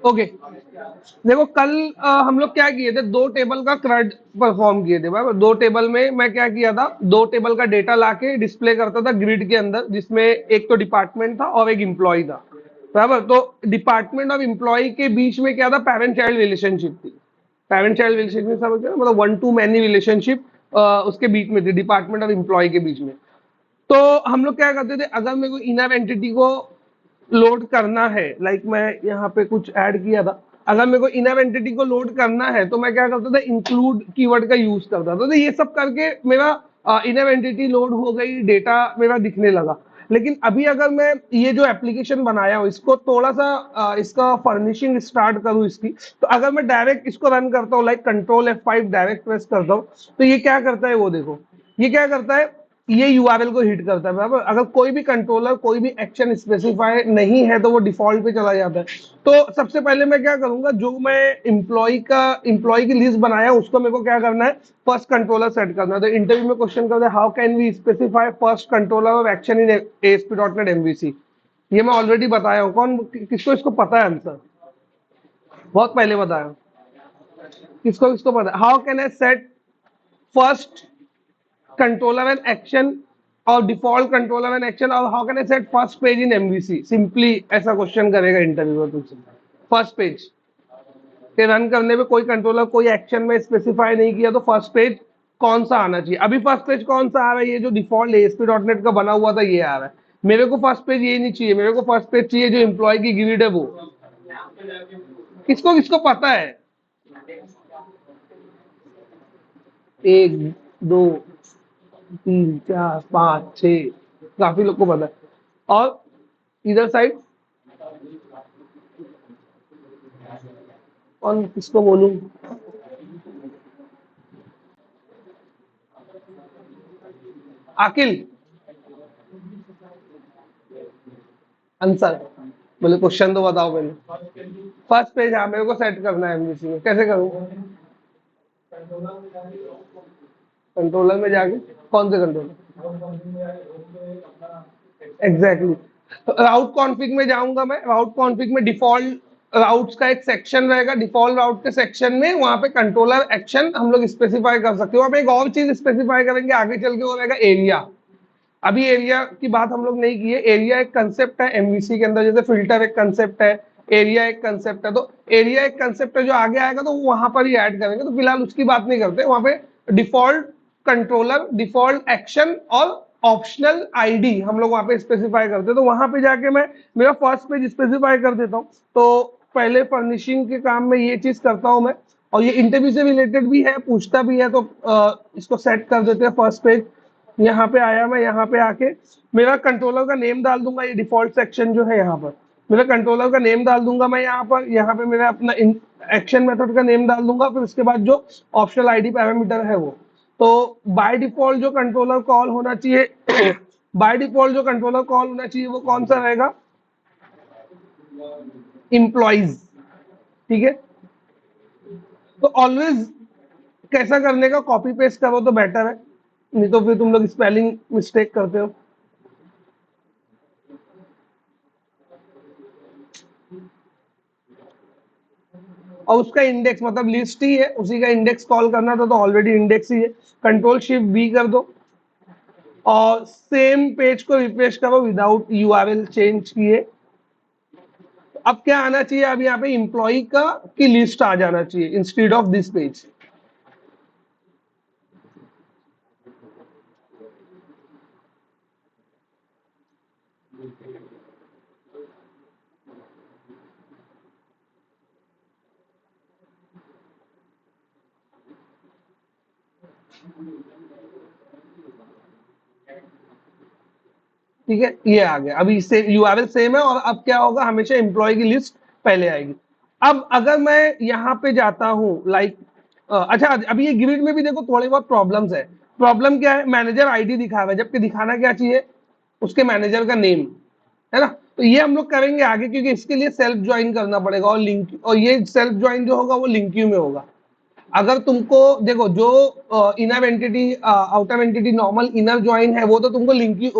Okay, देखो कल हम लोग क्या किए थे, दो टेबल का क्रड परफॉर्म किए थे बराबर। दो टेबल में मैं क्या किया था, दो टेबल का डेटा लाके डिस्प्ले करता था ग्रिड के अंदर, जिसमें एक तो डिपार्टमेंट था और एक एम्प्लॉय था बराबर। तो डिपार्टमेंट और एम्प्लॉय के बीच में क्या था, पेरेंट चाइल्ड रिलेशनशिप थी। पेरेंट चाइल्ड रिलेशनशिप समझ गए ना? मतलब वन टू मैनी रिलेशनशिप उसके बीच में थी, डिपार्टमेंट और एम्प्लॉय के बीच में। तो हम लोग क्या करते थे, अगर मेरे को इनर एंटिटी को लोड करना है, लाइक मैं यहाँ पे कुछ ऐड किया था, अगर मेरे को इनर एंटिटी को लोड करना है तो मैं क्या करता था, इंक्लूड कीवर्ड का यूज करता था। तो ये सब करके मेरा इनर एंटिटी लोड हो गई, डेटा मेरा दिखने लगा। लेकिन अभी अगर मैं ये जो एप्लीकेशन बनाया हूँ इसको थोड़ा सा इसका फर्निशिंग स्टार्ट करूँ इसकी, तो अगर मैं डायरेक्ट इसको रन करता हूँ, like control F5 direct press करता हूँ, तो ये क्या करता है वो देखो। ये क्या करता है, ये यूआरएल को हिट करता है बराबर। अगर कोई भी कंट्रोलर कोई भी एक्शन स्पेसिफाई नहीं है तो वो डिफॉल्ट पे चला जाता है। तो सबसे पहले मैं क्या करूंगा, जो मैं एम्प्लॉय की लिस्ट बनाया उसको मेरे को क्या करना है, फर्स्ट कंट्रोलर सेट करना है। तो इंटरव्यू में क्वेश्चन करते हैं, how can we specify first controller of action in ASP.NET MVC। ये मैं ऑलरेडी बताया हूँ, कौन किसको इसको पता है आंसर, बहुत पहले बताया। किसको किसको पता है, how can I set first controller and action और डिफॉल्ट कंट्रोलर एंड एक्शन और how can I set first page in MVC. Simply ऐसा क्वेश्चन करेगा इंटरव्यू में तुमसे। फर्स्ट पेज के रन करने में कोई कंट्रोलर कोई एक्शन में स्पेसिफाई नहीं किया तो फर्स्ट पेज कौन सा आना चाहिए। अभी फर्स्ट पेज कौन सा आ रहा है, ये जो डिफॉल्ट ASP.NET का बना हुआ था ये आ रहा है। मेरे को फर्स्ट पेज ये नहीं चाहिए, मेरे को फर्स्ट पेज चाहिए जो एम्प्लॉय की ग्रिड है वो। किसको किसको पता है, एक दो तीन चार पाँच छह, काफी लोग को पता है। और इधर साइड कौन किसको बोलूं, आकिल आंसर, बोले क्वेश्चन तो बताओ पहले। फर्स्ट पेज, हाँ मेरे को सेट करना है एमवीसी में, कैसे करूँ, कंट्रोलर में जाके, कौन से कंट्रोलर, एग्जैक्टली राउट कॉन्फ़िग में जाऊंगा मैं। राउट कॉन्फ़िग में डिफॉल्ट राउट्स का एक सेक्शन रहेगा, डिफॉल्ट राउट के सेक्शन में वहां पे कंट्रोलर एक्शन हम लोग स्पेसिफाई कर सकते हो। वहां पे एक और चीज स्पेसिफाई करेंगे आगे चल के, वो रहेगा एरिया। अभी एरिया की बात हम लोग नहीं की है। एरिया एक कंसेप्ट है एमवीसी के अंदर, जैसे फिल्टर एक कंसेप्ट है, एरिया एक कंसेप्ट है। तो एरिया एक कंसेप्ट है, जो आगे आएगा तो वहां पर ही ऐड करेंगे, तो फिलहाल उसकी बात नहीं करते। वहां पे डिफॉल्ट कंट्रोलर, डिफॉल्ट एक्शन और ऑप्शनल आईडी हम लोग वहां पे स्पेसिफाई करते हैं। तो वहां पे जाके मैं मेरा फर्स्ट पेज स्पेसिफाई कर देता हूँ। तो पहले फर्निशिंग के काम में ये चीज करता हूँ मैं। और ये इंटरव्यू से रिलेटेड भी है, पूछता भी है, तो इसको सेट कर देते हैं फर्स्ट पेज। यहाँ पे आया, मैं यहाँ पे आके मेरा कंट्रोलर का नेम डाल दूंगा, ये डिफॉल्ट सेक्शन जो है यहाँ पर मेरा कंट्रोलर का नेम डाल दूंगा मैं। यहाँ पे मेरा अपना एक्शन मेथड का नेम डाल दूंगा, फिर उसके बाद जो ऑप्शनल आईडी पैरामीटर है वो। तो बाय डिफॉल्ट जो कंट्रोलर कॉल होना चाहिए बाय डिफॉल्ट जो कंट्रोलर कॉल होना चाहिए वो कौन सा रहेगा, इंप्लॉइज। ठीक है, तो ऑलवेज कैसा करने का, कॉपी पेस्ट करो तो बेटर है, नहीं तो फिर तुम लोग स्पेलिंग मिस्टेक करते हो। और उसका इंडेक्स मतलब लिस्ट ही है, उसी का इंडेक्स कॉल करना था, तो ऑलरेडी इंडेक्स ही है। कंट्रोल शिफ्ट बी कर दो और सेम पेज को रिफ्रेश करो विदाउट यूआरएल चेंज किए। अब क्या आना चाहिए, अब यहाँ पे इंप्लॉय का की लिस्ट आ जाना चाहिए इंस्टेड ऑफ दिस पेज। ठीक है, ये आ गया, अभी इससे यूआरएल सेम है। और अब क्या होगा, हमेशा एम्प्लॉय की लिस्ट पहले आएगी। अब अगर मैं यहाँ पे जाता हूँ, लाइक अच्छा अभी ये ग्रिड में भी देखो थोड़ी बहुत प्रॉब्लम्स है। प्रॉब्लम क्या है, मैनेजर आईडी दिखा रहा है, जबकि दिखाना क्या चाहिए, उसके मैनेजर का नेम, है ना। तो ये हम लोग करेंगे आगे, क्योंकि इसके लिए सेल्फ ज्वाइन करना पड़ेगा, और लिंक, और ये सेल्फ ज्वाइन जो होगा वो लिंक क्यू में होगा। अगर तुमको देखो जो inner entity outer entity normal inner join है वो तो तुमको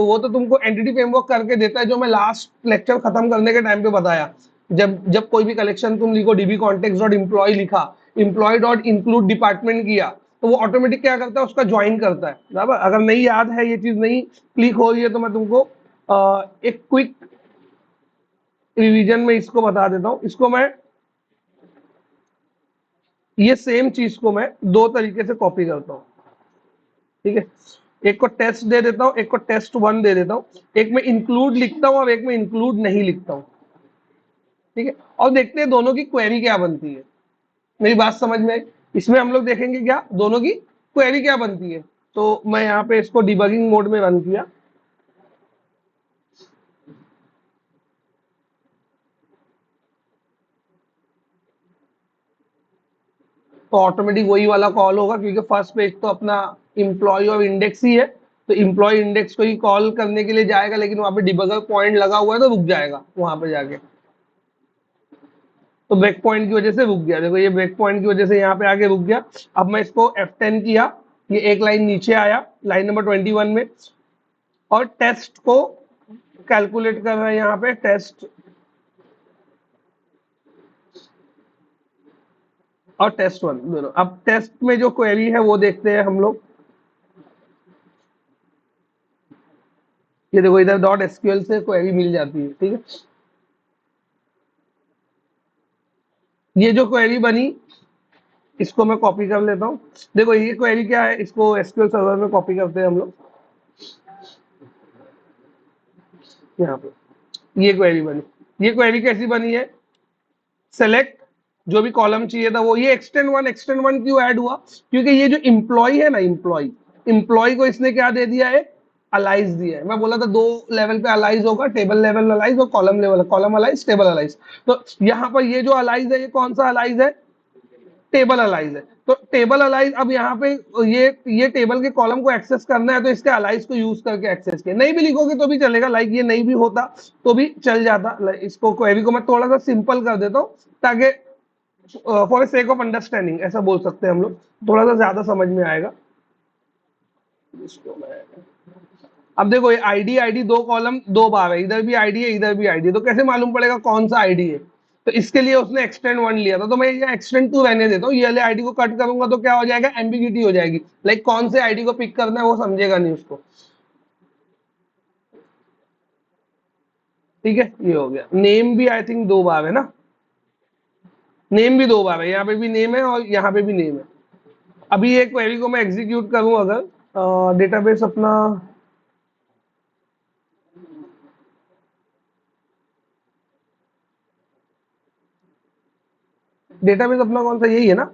वो तो तुमको एंटिटी फ्रेमवर्क करके देता है, जो मैं लास्ट लेक्चर खत्म करने के टाइम पे बताया। जब जब कोई भी कलेक्शन तुम लिखो डीबी कॉन्टेक्स्ट डॉट एम्प्लॉय लिखा, एम्प्लॉय डॉट इंक्लूड डिपार्टमेंट किया, तो वो ऑटोमेटिक क्या करता है, उसका ज्वाइन करता है। बराबर, अगर नहीं याद है, ये चीज नहीं क्लिक हो रही है, तो मैं तुमको एक क्विक रिवीजन में इसको बता देता हूँ। इसको मैं ये सेम चीज को मैं दो तरीके से कॉपी करता हूँ, ठीक है। एक को टेस्ट दे देता हूँ, एक को टेस्ट वन दे देता हूँ, एक में इंक्लूड लिखता हूँ और एक में इंक्लूड नहीं लिखता हूँ, ठीक है। और देखते हैं दोनों की क्वेरी क्या बनती है। मेरी बात समझ में आई? इसमें हम लोग देखेंगे क्या दोनों की क्वेरी क्या बनती है। तो मैं यहाँ पे इसको डिबगिंग मोड में रन किया, तो ऑटोमेटिक वही वाला कॉल होगा, क्योंकि फर्स्ट पेज तो अपना इम्प्लॉय और इंडेक्स ही है, तो इम्प्लॉय इंडेक्स को ही कॉल करने के लिए जाएगा, लेकिन वहां पे डिबगर पॉइंट लगा हुआ है तो रुक जाएगा वहां पे जाके। तो ब्रेक पॉइंट की वजह से रुक गया, देखो ये ब्रेक पॉइंट की वजह से यहाँ पे आगे रुक गया। अब मैं इसको F10 किया, ये एक लाइन नीचे आया लाइन नंबर 21 में, और टेस्ट को कैलकुलेट कर रहे हैं यहाँ पे, टेस्ट और टेस्ट वन दोनों। अब टेस्ट में जो क्वेरी है वो देखते हैं हम लोग। ये देखो इधर डॉट एसक्यूएल से क्वेरी मिल जाती है, ठीक है। ये जो क्वेरी बनी इसको मैं कॉपी कर लेता हूँ। देखो ये क्वेरी क्या है, इसको एसक्यूएल सर्वर में कॉपी करते हैं हम लोग। यहाँ पे ये क्वेरी बनी, ये क्वेरी कैसी बनी है, सेलेक्ट जो भी कॉलम चाहिए था वो, ये एक्सटेंड वन क्यों ऐड हुआ, क्योंकि ये जो इम्प्लॉय है ना, इम्प्लॉय को इसने क्या दे दिया है, अलाइज दिया है। मैं बोला था दो लेवल पे अलाइज होगा, टेबल लेवल अलाइज और column level, column alias table alias. तो यहाँ पर ये जो अलाइज है, ये कौन सा अलाइज है, टेबल अलाइज है। तो टेबल अलाइज, अब यहाँ पे ये टेबल के कॉलम को एक्सेस करना है, तो इसके अलाइज को यूज करके एक्सेस किया। नहीं भी लिखोगे तो भी चलेगा, लाइक ये नहीं भी होता तो भी चल जाता। इसको क्वेरी को मैं थोड़ा सा सिंपल कर देता हूँ, ताकि फॉर सेक ऑफ अंडरस्टैंडिंग ऐसा बोल सकते हैं हम लोग, थोड़ा सा ज्यादा समझ में आएगा। इसको मैं अब देखो, ये आईडी आईडी दो कॉलम दो बार है, इधर भी आईडी है इधर भी आईडी है, तो कैसे मालूम पड़ेगा कौन सा आईडी है। तो इसके लिए उसने एक्सटेंड वन लिया था, तो मैं ये एक्सटेंड टू रहने देता हूँ। ये वाले आईडी को कट करूंगा तो क्या हो जाएगा, एम्बिग्यूटी हो जाएगी, लाइक कौन से आईडी को पिक करना है वो समझेगा नहीं उसको, ठीक है। ये हो गया। नेम भी आई थिंक दो बार है ना, नेम भी दो बार है, यहाँ पे भी नेम है और यहाँ पे भी नेम है। अभी एक क्वेरी को मैं एग्जीक्यूट करूं, अगर डेटाबेस अपना डेटाबेस अपना कौन सा, यही है ना।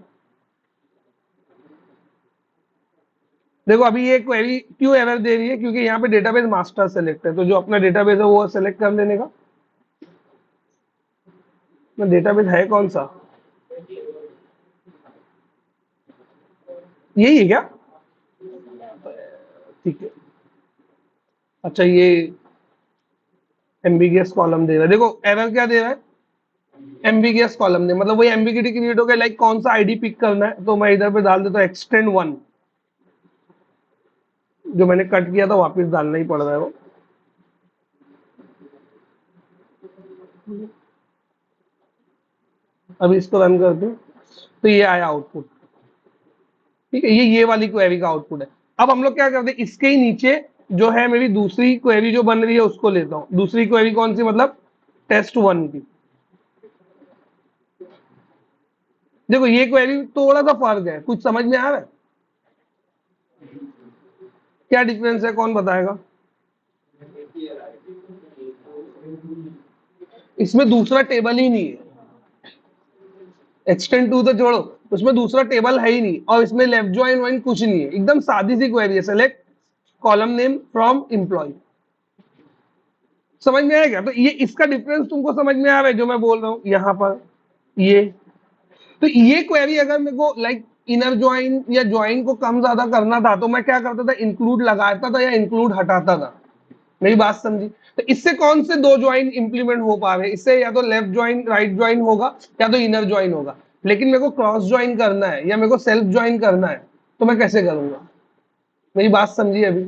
देखो अभी ये क्वेरी क्यों एरर दे रही है, क्योंकि यहाँ पे डेटाबेस मास्टर सेलेक्ट है, तो जो अपना डेटाबेस है वो सेलेक्ट कर लेने का। डेटाबेस है कौन सा, यही है क्या, ठीक है। अच्छा ये एम्बिगियस कॉलम दे रहा है, देखो एरर क्या दे रहा है, एम्बिगियस कॉलम दे, मतलब वही एम्बिगिटी क्रिएट हो गया, लाइक कौन सा आईडी पिक करना है। तो मैं इधर पे डाल देता हूँ एक्सटेंड वन, जो मैंने कट किया था वापस डालना ही पड़ रहा है वो। अभी इसको रन करते हैं, तो ये आया आउटपुट, ठीक है। ये वाली क्वेरी का आउटपुट है। अब हम लोग क्या करते हैं, इसके ही नीचे जो है मेरी दूसरी क्वेरी जो बन रही है उसको लेता हूँ। दूसरी क्वेरी कौन सी, मतलब टेस्ट वन की। देखो ये क्वेरी थोड़ा सा फर्क है, कुछ समझ में आ रहा है, क्या डिफरेंस है, कौन बताएगा। इसमें दूसरा टेबल ही नहीं है, एक्सटेंड टू तो जोड़ो, उसमें दूसरा टेबल है ही नहीं, और इसमें लेफ्ट ज्वाइन वाइन कुछ नहीं है, एकदम सादी सी क्वेरी है, select column name from employ. समझ में आएगा, तो ये इसका डिफरेंस तुमको समझ में आ रहा है जो मैं बोल रहा हूँ यहाँ पर। ये तो ये क्वेरी अगर मेरे को लाइक इनर ज्वाइन या ज्वाइन को कम ज्यादा करना था, तो मैं क्या करता था, इंक्लूड लगाता था या इंक्लूड हटाता था। मेरी बात समझी। तो इससे कौन से दो ज्वाइन इंप्लीमेंट हो पा रहे, इससे या तो लेफ्ट ज्वाइन राइट ज्वाइन होगा, या तो इनर ज्वाइन होगा। लेकिन मेरे को क्रॉस ज्वाइन करना है या मेरे को सेल्फ ज्वाइन करना है, तो मैं कैसे करूंगा? मेरी बात समझिए अभी।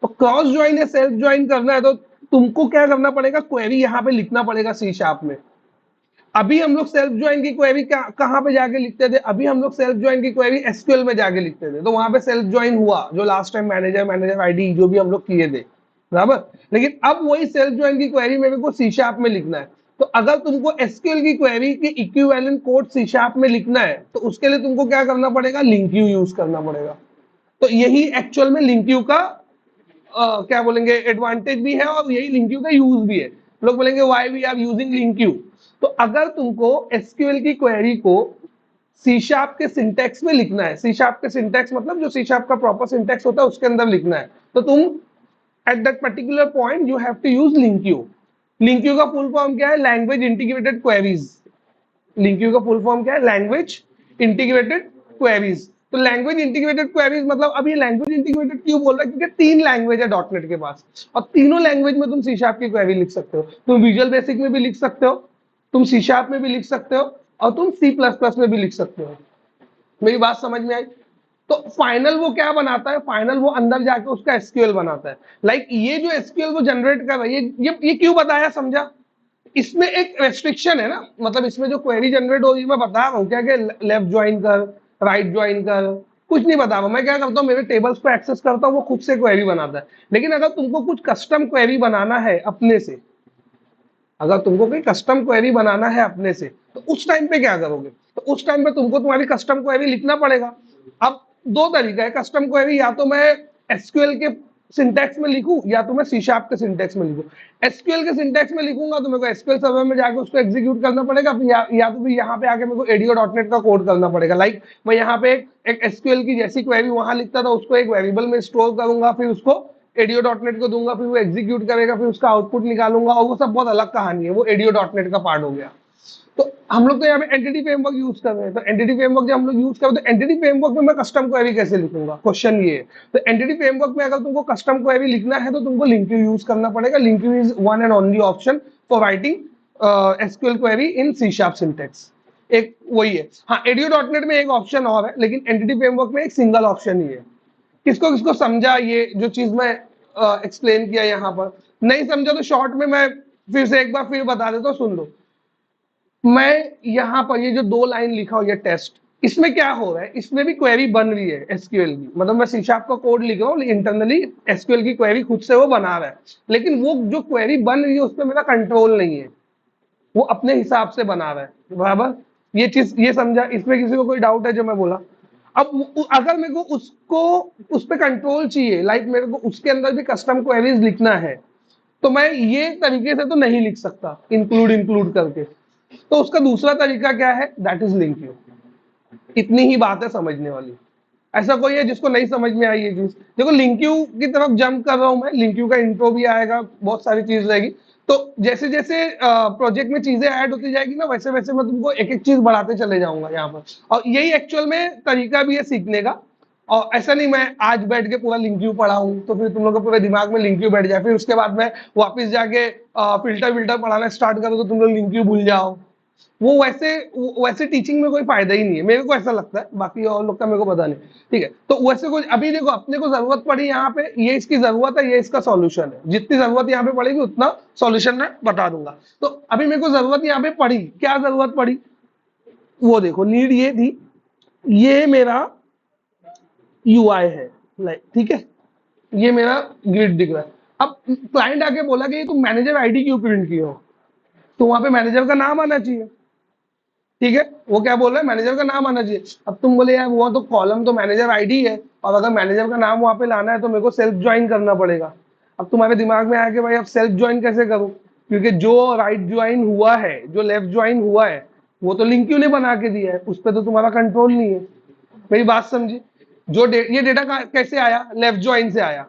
तो क्रॉस ज्वाइन या सेल्फ ज्वाइन करना है तो तुमको क्या करना पड़ेगा, क्वेरी यहाँ पे लिखना पड़ेगा सी शार्प में। अभी हम लोग सेल्फ ज्वाइन की क्वेरी कहाँ पे जाके लिखते थे? अभी हम लोग सेल्फ ज्वाइन की क्वेरी एसक्यूएल में जाके लिखते थे, तो वहां पे सेल्फ ज्वाइन हुआ, जो लास्ट टाइम मैनेजर आईडी जो भी हम लोग किए थे, बराबर। लेकिन अब वही सेल्फ ज्वाइन की क्वेरी मेरे को सी शार्प में लिखना है। तो अगर तुमको एसक्यूएल की क्वेरी के इक्विवेलेंट कोड सी शार्प में लिखना है, तो उसके लिए तुमको क्या करना पड़ेगा? लिंक यू यूज करना पड़ेगा। तो यही एक्चुअल में लिंक यू का क्या बोलेंगे, एडवांटेज भी है और यही लिंक यू का यूज भी है। लोग बोलेंगे why we are using LINQ. तो अगर तुमको एसक्यूएल की क्वेरी को सी शार्प के सिंटेक्स में लिखना है, सी शार्प के सिंटेक्स मतलब जो सी शार्प का प्रॉपर सिंटेक्स होता है उसके अंदर लिखना है, तो तुम at that particular point you have to use LINQ. LINQ का फुल फॉर्म क्या है? Language integrated queries. LINQ का फुल फॉर्म क्या है? Language integrated queries. तो लैंग्वेज इंटीग्रेटेड क्वेरीज मतलब, अब ये लैंग्वेज इंटीग्रेटेड क्यों बोल रहा है? क्योंकि 3 लैंग्वेज है डॉटनेट के पास, और तीनों लैंग्वेज में तुम सी शार्प की क्वेरी लिख सकते हो। तुम विजुअल बेसिक में भी लिख सकते हो, तुम सी शार्प में भी लिख सकते हो, और तुम सी प्लस प्लस में भी लिख सकते हो। मेरी बात समझ में आई? तो फाइनल वो क्या बनाता है? फाइनल वो अंदर जाके उसका एसक्यूएल बनाता है। लाइक ये जो एसक्यूएल वो जनरेट कर रहा है, ये क्यों बताया, समझा? इसमें एक रेस्ट्रिक्शन है ना, मतलब इसमें जो क्वेरी जनरेट हो रही है, मैं बता रहा हूँ क्या कि लेफ्ट ज्वाइन कर, राइट ज्वाइन कर, कुछ नहीं बता रहा। मैं क्या करता हूँ, मेरे टेबल्स को एक्सेस करता हूँ, वो खुद से क्वेरी बनाता है। लेकिन अगर तुमको कुछ कस्टम क्वेरी बनाना है अपने से, अगर तुमको कोई कस्टम क्वेरी बनाना है अपने से, तो उस टाइम पे क्या करोगे? तो उस टाइम पे तुमको तुम्हारी कस्टम क्वेरी लिखना पड़ेगा। अब दो तरीका है कस्टम क्वेरी, या तो मैं एसक्यूएल के सिंटैक्स में लिखूं या तो मैं सी शार्प के सिंटैक्स में लिखूं। एसक्यूएल के सिंटैक्स में लिखूंगा तो मेरे को एसक्यूएल सर्वर में जाकर उसको एग्जीक्यूट करना पड़ेगा, या तो फिर यहाँ पे आके मेरे को एडीओ डॉट नेट का कोड करना पड़ेगा। लाइक मैं यहाँ पे एक एसक्यूएल की जैसी क्वेरी वहां लिखता था, उसको एक वेरिएबल में स्टोर करूंगा, फिर उसको एडीओ डॉट नेट को दूंगा, फिर वो एग्जीक्यूट करेगा, फिर उसका आउटपुट निकालूंगा, और वो सब बहुत अलग कहानी है, वो एडीओ डॉट नेट का पार्ट हो गया। तो हम लोग तो यहाँ पे एंटिटी फ्रेमवर्क यूज कर रहे हैं, तो एंटिटी फ्रेमवर्क जब हम लोग यूज कर रहे हैं, तो एंटिटी फ्रेमवर्क में मैं कस्टम क्वेरी कैसे लिखूंगा? क्वेश्चन ये है। तो एंटिटी फ्रेमवर्क में अगर तुमको कस्टम क्वेरी लिखना है तो तुमको लिंक यू यूज करना पड़ेगा। LINQ is one and only option for writing SQL query in C sharp syntax. एक वही है। हाँ, एडीओ डॉट नेट में एक ऑप्शन और है, लेकिन एंटिटी फ्रेमवर्क में एक सिंगल ऑप्शन ही है। किसको किसको समझा ये जो चीज मैं एक्सप्लेन किया यहाँ पर? नहीं समझा तो शॉर्ट में मैं फिर से एक बार फिर बता देता हूँ, सुन लो। मैं यहाँ पर ये जो 2 लाइन लिखा हुआ, ये टेस्ट, इसमें क्या हो रहा है? इसमें भी क्वेरी बन रही है एसक्यूएल की, मतलब मैं सी शार्प का कोड लिख रहा हूँ, इंटरनली एसक्यूएल की क्वेरी खुद से वो बना रहा है, लेकिन वो जो क्वेरी बन रही है उस पर मेरा कंट्रोल नहीं है, वो अपने हिसाब से बना रहा है, बराबर। ये चीज ये समझा? इसमें किसी को कोई डाउट है जो मैं बोला? अब अगर मेरे को उसको उस पर कंट्रोल चाहिए, लाइक मेरे को उसके अंदर भी कस्टम क्वेरीज लिखना है, तो मैं ये तरीके से तो नहीं लिख सकता इंक्लूड इंक्लूड करके। तो उसका दूसरा तरीका क्या है? That is link you. इतनी ही बात है समझने वाली। ऐसा कोई है जिसको नहीं समझ में आई ये चीज? देखो, लिंक यू की तरफ जंप कर रहा हूं मैं, लिंक यू का इंट्रो भी आएगा, बहुत सारी चीज रहेगी। तो जैसे जैसे प्रोजेक्ट में चीजें ऐड होती जाएगी ना, वैसे वैसे मैं तुमको एक एक चीज बढ़ाते चले जाऊंगा यहाँ पर, और यही एक्चुअल में तरीका भी है सीखने का। और ऐसा नहीं मैं आज बैठ के पूरा लिंक यू पढ़ा हूँ तो फिर तुम लोग के पूरे दिमाग में लिंक यू बैठ जाए, फिर उसके बाद मैं वापस जाके फिल्टर विल्टर पढ़ाना स्टार्ट करूँ तो तुम लोग लिंक यू भूल जाओ। वो वैसे टीचिंग में कोई फायदा ही नहीं है, मेरे को ऐसा लगता है, बाकी और लोग का मेरे को पता नहीं। ठीक है, तो वैसे कुछ अभी देखो, अपने को जरूरत पड़ी यहाँ पे, ये इसकी जरूरत है, ये इसका सॉल्यूशन है। जितनी जरूरत यहाँ पे पड़ेगी उतना सॉल्यूशन मैं बता दूंगा। तो अभी मेरे को जरूरत यहाँ पे पड़ी, क्या जरूरत पड़ी वो देखो, नीड ये थी, ये मेरा यूआई है, लाइक ठीक है, ये मेरा ग्रिड दिख रहा है। अब क्लाइंट आके बोला कि तुम मैनेजर आईडी क्यों प्रिंट किए हो, तो वहां पे मैनेजर का नाम आना चाहिए। ठीक है, वो क्या बोल रहा है? मैनेजर का नाम आना चाहिए। अब तुम बोले यार वो तो कॉलम तो मैनेजर आईडी है, और अगर मैनेजर का नाम वहां पे लाना है तो मेरे को सेल्फ ज्वाइन करना पड़ेगा। अब तुम्हारे दिमाग में आया कि भाई अब सेल्फ ज्वाइन कैसे करूं, क्योंकि जो राइट ज्वाइन हुआ है, जो लेफ्ट ज्वाइन हुआ है, वो तो लिंक क्यों ने बना के दिया है, उस पर तो तुम्हारा कंट्रोल नहीं है। मेरी बात समझी? ये डेटा कैसे आया? लेफ्ट ज्वाइन से आया,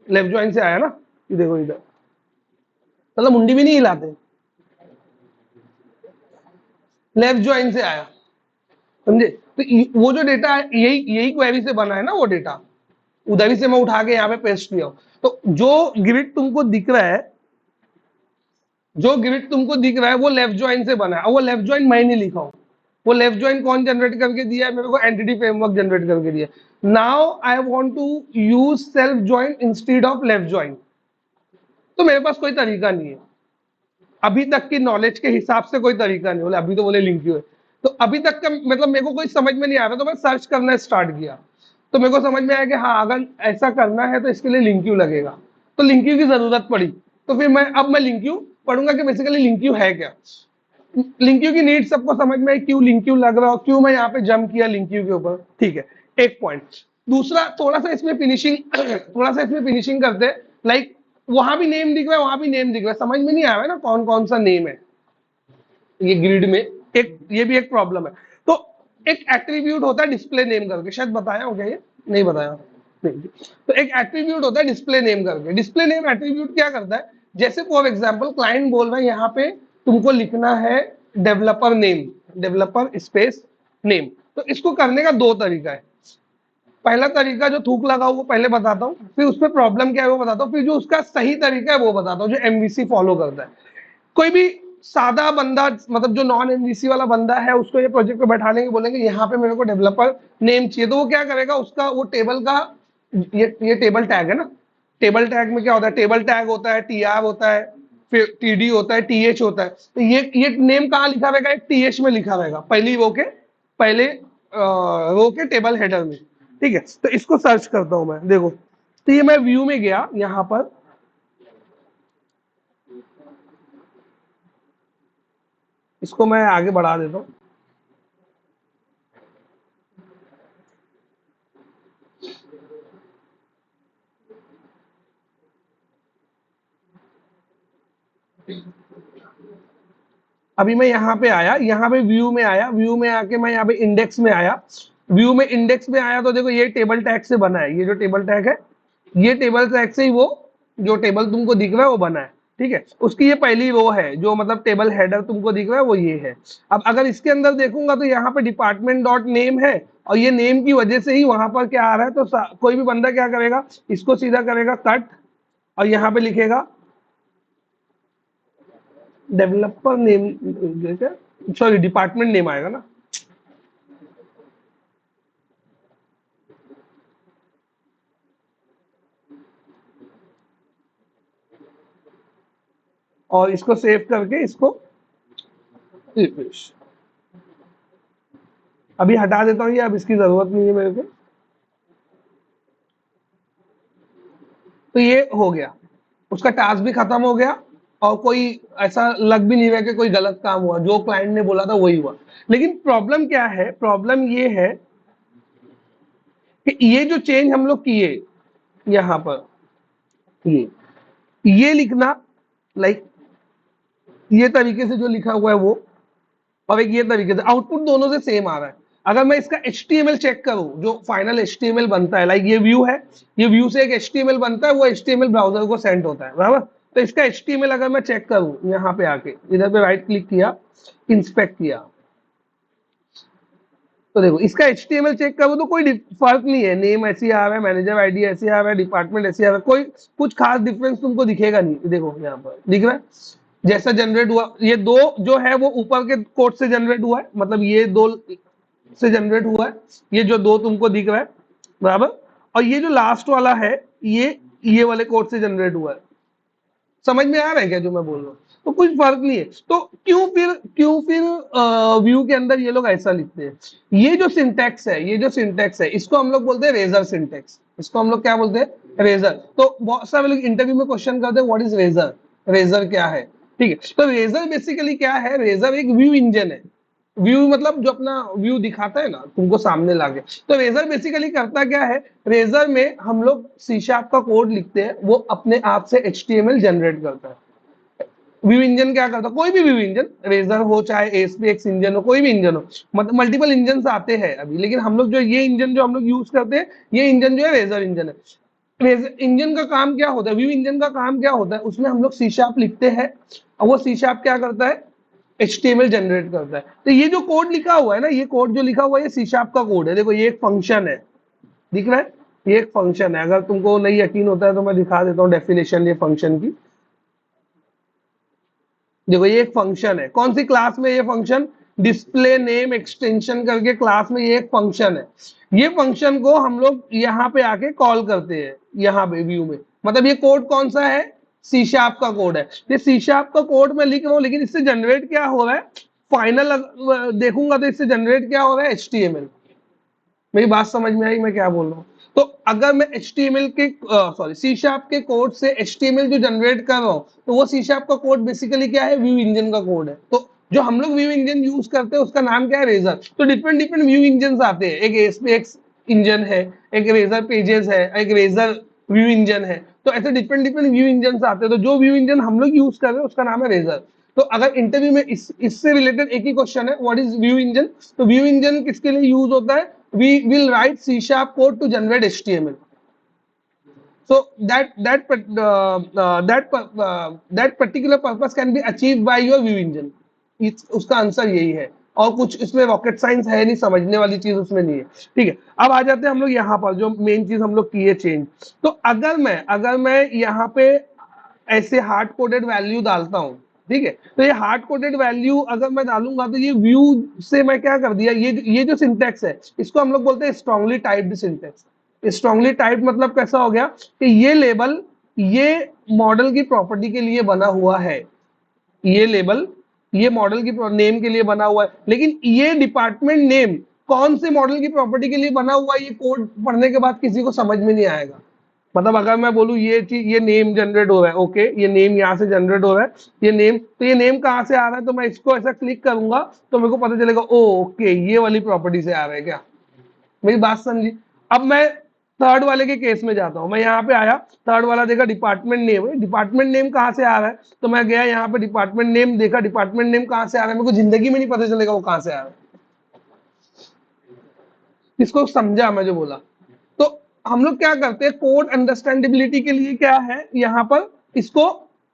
लेफ्ट ज्वाइन से आया ना, ये देखो इधर, मतलब मुंडी भी नहीं हिलाते, लेफ्ट ज्वाइन से आया, समझे? तो वो जो डेटा है यही यही क्वेरी से बना है ना, वो डेटा उधर ही से मैं उठा के यहाँ पे पेस्ट किया हूं। तो जो ग्रिड तुमको दिख रहा है, जो ग्रिड तुमको दिख रहा है वो लेफ्ट ज्वाइन से बना है, और वो लेफ्ट ज्वाइन मैं नहीं लिखा हूं, वो लेफ्ट ज्वाइन कौन जनरेट करके दिया है मेरे को? एंटिटी फ्रेमवर्क जनरेट करके दिया है। Now I want to use self join instead of left join, तो मेरे पास कोई तरीका नहीं है अभी तक की नॉलेज के हिसाब से, कोई तरीका नहीं। बोले अभी तो बोले लिंक क्यू है, तो अभी तक का मतलब मेरे को कोई समझ में नहीं आ रहा, तो मैं सर्च करना स्टार्ट किया, तो मेरे को समझ में आया कि हाँ अगर ऐसा करना है तो इसके लिए लिंक क्यू लगेगा, तो लिंक क्यू की जरूरत पड़ी। तो फिर मैं लिंक क्यू पढ़ूंगा कि बेसिकली लिंक क्यू है क्या, लिंक क्यू की नीड सबको समझ में आई, क्यों लिंक क्यू लग रहा हो, क्यों मैं यहाँ पे जंप किया लिंक क्यू के ऊपर, ठीक है, एक पॉइंट। दूसरा थोड़ा सा इसमें फिनिशिंग थोड़ा सा इसमें फिनिशिंग करते, लाइक वहां भी नेम दिख रहा है, वहां भी नेम दिख रहा है, समझ में नहीं आया है ना कौन कौन सा नेम है ये ग्रिड में, एक ये भी एक प्रॉब्लम है। तो एक एट्रीब्यूट होता है डिस्प्ले नेम करके, शायद बताया हो क्या ये, नहीं बताया नहीं। तो एक एट्रीब्यूट होता है डिस्प्ले नेम करके, डिस्प्ले नेम एट्रीब्यूट क्या करता है, जैसे फॉर एग्जांपल क्लाइंट बोल रहा है यहाँ पे तुमको लिखना है developer name, developer space name, तो इसको करने का दो तरीका है। पहला तरीका जो थूक लगा वो पहले बताता हूँ, फिर उसमें प्रॉब्लम क्या है वो बताता हूँ, फिर जो उसका सही तरीका है वो बताता हूँ, जो एमवीसी फॉलो करता है। कोई भी सादा बंदा, मतलब जो नॉन एमवीसी वाला बंदा है, उसको ये प्रोजेक्ट पे बैठा लेंगे, बोलेंगे यहाँ पे मेरे को डेवलपर नेम चाहिए, तो वो क्या करेगा, उसका वो टेबल का ये टेबल टैग है ना, टेबल टैग में क्या होता है, टेबल टैग होता है, टीआर होता है, फिर टीडी होता है, टीएच होता है, तो ये नेम कहाँ लिखा रहेगा, एक टीएच में लिखा रहेगा, पहली रो के पहले रो के टेबल हेडर में, ठीक है। तो इसको सर्च करता हूं मैं, देखो, तो ये मैं व्यू में गया, यहां पर इसको मैं आगे बढ़ा देता हूं, अभी मैं यहाँ पे आया, यहाँ पे व्यू में आया, व्यू में आके मैं यहाँ पे इंडेक्स में आया, व्यू में इंडेक्स में आया, तो देखो ये टेबल टैग से बना है, ये जो टेबल टैग है, ये टेबल टैग से ही वो जो टेबल तुमको दिख रहा है वो बना है, ठीक है। उसकी ये पहली रो है, जो मतलब टेबल हेडर तुमको दिख रहा है वो ये है। अब अगर इसके अंदर देखूंगा तो यहाँ पे डिपार्टमेंट डॉट नेम है, और ये नेम की वजह से ही वहां पर क्या आ रहा है, तो कोई भी बंदा क्या करेगा, इसको सीधा करेगा कट, और यहाँ पे लिखेगा developer name, sorry department name आएगा ना, और इसको सेव करके इसको अभी हटा देता हूँ, ये अब इसकी जरूरत नहीं है मेरे को। तो ये हो गया, उसका टास्क भी खत्म हो गया, और कोई ऐसा लग भी नहीं रहा कि कोई गलत काम हुआ, जो क्लाइंट ने बोला था वही हुआ। लेकिन प्रॉब्लम क्या है, प्रॉब्लम ये है कि ये जो चेंज हम लोग किए यहाँ पर, ये लिखना, लाइक ये तरीके से जो लिखा हुआ है वो, और एक ये तरीके से, आउटपुट दोनों से सेम आ रहा है। अगर मैं इसका HTML चेक करूं, जो फाइनल HTML बनता है, लाइक ये व्यू है, ये व्यू से एक HTML बनता है, वो HTML ब्राउजर को सेंड होता है, बराबर। तो इसका HTML अगर मैं चेक करूं, यहाँ पे आके इधर पे राइट क्लिक किया, इंस्पेक्ट किया, तो देखो इसका HTML चेक करो तो कोई फर्क नहीं है, नेम ऐसी आ रहा है, मैनेजर आईडी ऐसी आ रहा है, डिपार्टमेंट ऐसी आ रहा है, कोई कुछ खास डिफरेंस तुमको दिखेगा नहीं। देखो यहाँ पर दिख रहा है जैसा जनरेट हुआ, ये दो जो है वो ऊपर के कोड से जनरेट हुआ है, मतलब ये दो से जनरेट हुआ है, ये जो दो तुमको दिख रहा है, बराबर, और ये जो लास्ट वाला है ये वाले कोड से जनरेट हुआ है। समझ में आ रहा है क्या जो मैं बोल रहा हूँ? तो कुछ फर्क नहीं है, तो क्यों फिर व्यू के अंदर ये लोग ऐसा लिखते हैं। ये जो सिंटैक्स है, ये जो सिंटैक्स है, इसको हम लोग बोलते हैं रेजर सिंटैक्स, इसको हम लोग क्या बोलते हैं, रेजर। तो बहुत सारे लोग इंटरव्यू में क्वेश्चन करते हैं व्हाट इज रेजर, रेजर क्या है, ठीक है। तो रेजर बेसिकली क्या है, रेजर एक व्यू इंजन है, व्यू मतलब जो अपना व्यू दिखाता है ना तुमको सामने लाके। तो रेजर बेसिकली करता क्या है, रेजर में हम लोग सी शार्प का कोड लिखते हैं, वो अपने आप से HTML जनरेट करता है। व्यू इंजन क्या करता है, कोई भी व्यू इंजन, रेजर हो चाहे ASPX इंजन हो, कोई भी इंजन हो, मतलब मल्टीपल इंजन आते हैं अभी, लेकिन हम लोग जो ये इंजन जो हम लोग यूज करते हैं, ये इंजन जो है रेजर इंजन है। रेजर इंजन का काम क्या होता है, व्यू इंजन का काम क्या होता है, उसमें हम लोग सी शार्प लिखते हैं, और वो सी शार्प क्या करता है, HTML जनरेट करता है। तो ये जो कोड लिखा हुआ है ना, ये कोड जो लिखा हुआ है, ये सी शार्प का कोड है। देखो ये एक फंक्शन है, दिख रहा है, ये एक फंक्शन है। अगर तुमको नहीं यकीन होता है तो मैं दिखा देता हूँ डेफिनेशन ये फंक्शन की। देखो ये एक फंक्शन है, कौन सी क्लास में ये फंक्शन, डिस्प्ले नेम एक्सटेंशन करके क्लास में ये एक फंक्शन है। ये फंक्शन को हम लोग यहाँ पे आके कॉल करते हैं, यहाँ पे व्यू में। मतलब ये कोड कौन सा है, सी शार्प का कोड है। ये सी शार्प का कोड मैं लिख रहा हूँ, लेकिन इससे जनरेट क्या हो रहा है, फाइनल देखूंगा तो इससे जनरेट क्या हो रहा है, HTML। मेरी बात समझ में आई मैं क्या बोल रहा हूँ? तो अगर मैं HTML के सॉरी सी शार्प के कोड से HTML जो जनरेट कर रहा हूँ, तो वो सी शार्प का कोड बेसिकली क्या है, व्यू इंजन का कोड है। तो जो हम लोग व्यू इंजन यूज करते हैं उसका नाम क्या है, रेजर। तो डिफरेंट डिफरेंट व्यू इंजन आते हैं, एक एसपीएक्स इंजन है, एक रेजर पेजेस है, एक रेजर व्यू इंजन है। तो ऐसे डिफरेंट डिफरेंट व्यू इंजन आते हैं। तो जो व्यू इंजन हम लोग यूज कर रहे हैं उसका नाम है रेजर। तो अगर इंटरव्यू में इससे रिलेटेड एक ही क्वेश्चन है, व्हाट इज व्यू इंजन, तो व्यू इंजन किसके लिए यूज होता है, we will write C sharp code to generate HTML. So that particular purpose can be achieved by your view engine. उसका आंसर यही है, और कुछ इसमें रॉकेट साइंस है नहीं, समझने वाली चीज उसमें नहीं है। ठीक है, अब आ जाते हैं हम लोग यहाँ पर, जो मेन चीज हम लोग की है चेंज। तो अगर मैं यहाँ पे ऐसे हार्ड कोडेड वैल्यू डालता हूँ, ठीक है, तो ये हार्ड कोडेड वैल्यू अगर मैं डालूंगा तो ये व्यू से मैं क्या कर दिया, ये जो सिंटेक्स है इसको हम लोग बोलते हैं strongly typed syntax. Strongly typed मतलब कैसा हो गया कि ये लेबल ये मॉडल की प्रॉपर्टी के लिए बना हुआ है, ये लेबल ये मॉडल की नेम के लिए बना हुआ है, लेकिन ये डिपार्टमेंट नेम कौन से मॉडल की प्रॉपर्टी के लिए बना हुआ है, ये कोड पढ़ने के बाद किसी को समझ में नहीं आएगा। मतलब अगर मैं बोलूं ये चीज, ये नेम जनरेट हो रहा है, ओके, ये नेम यहाँ से जनरेट हो रहा है, ये नेम, तो ये नेम कहाँ से आ रहा है, तो मैं इसको ऐसा क्लिक करूंगा तो मेरे को पता चलेगा, ओ ओके, ये वाली प्रॉपर्टी से आ रहा है क्या। मेरी बात समझी। अब मैं थर्ड वाले के केस में जाता हूं, मैं यहाँ पे आया, थर्ड वाला देखा डिपार्टमेंट नेम है, डिपार्टमेंट नेम कहाँ से आ रहा है, तो मैं गया यहाँ पे डिपार्टमेंट नेम देखा, डिपार्टमेंट नेम कहाँ से आ रहा है, मेरे को जिंदगी में नहीं पता चलेगा वो कहाँ से आ रहा है। इसको समझा मैं जो बोला। तो हम लोग क्या करते हैं, कोड अंडरस्टैंडेबिलिटी के लिए क्या है, यहाँ पर इसको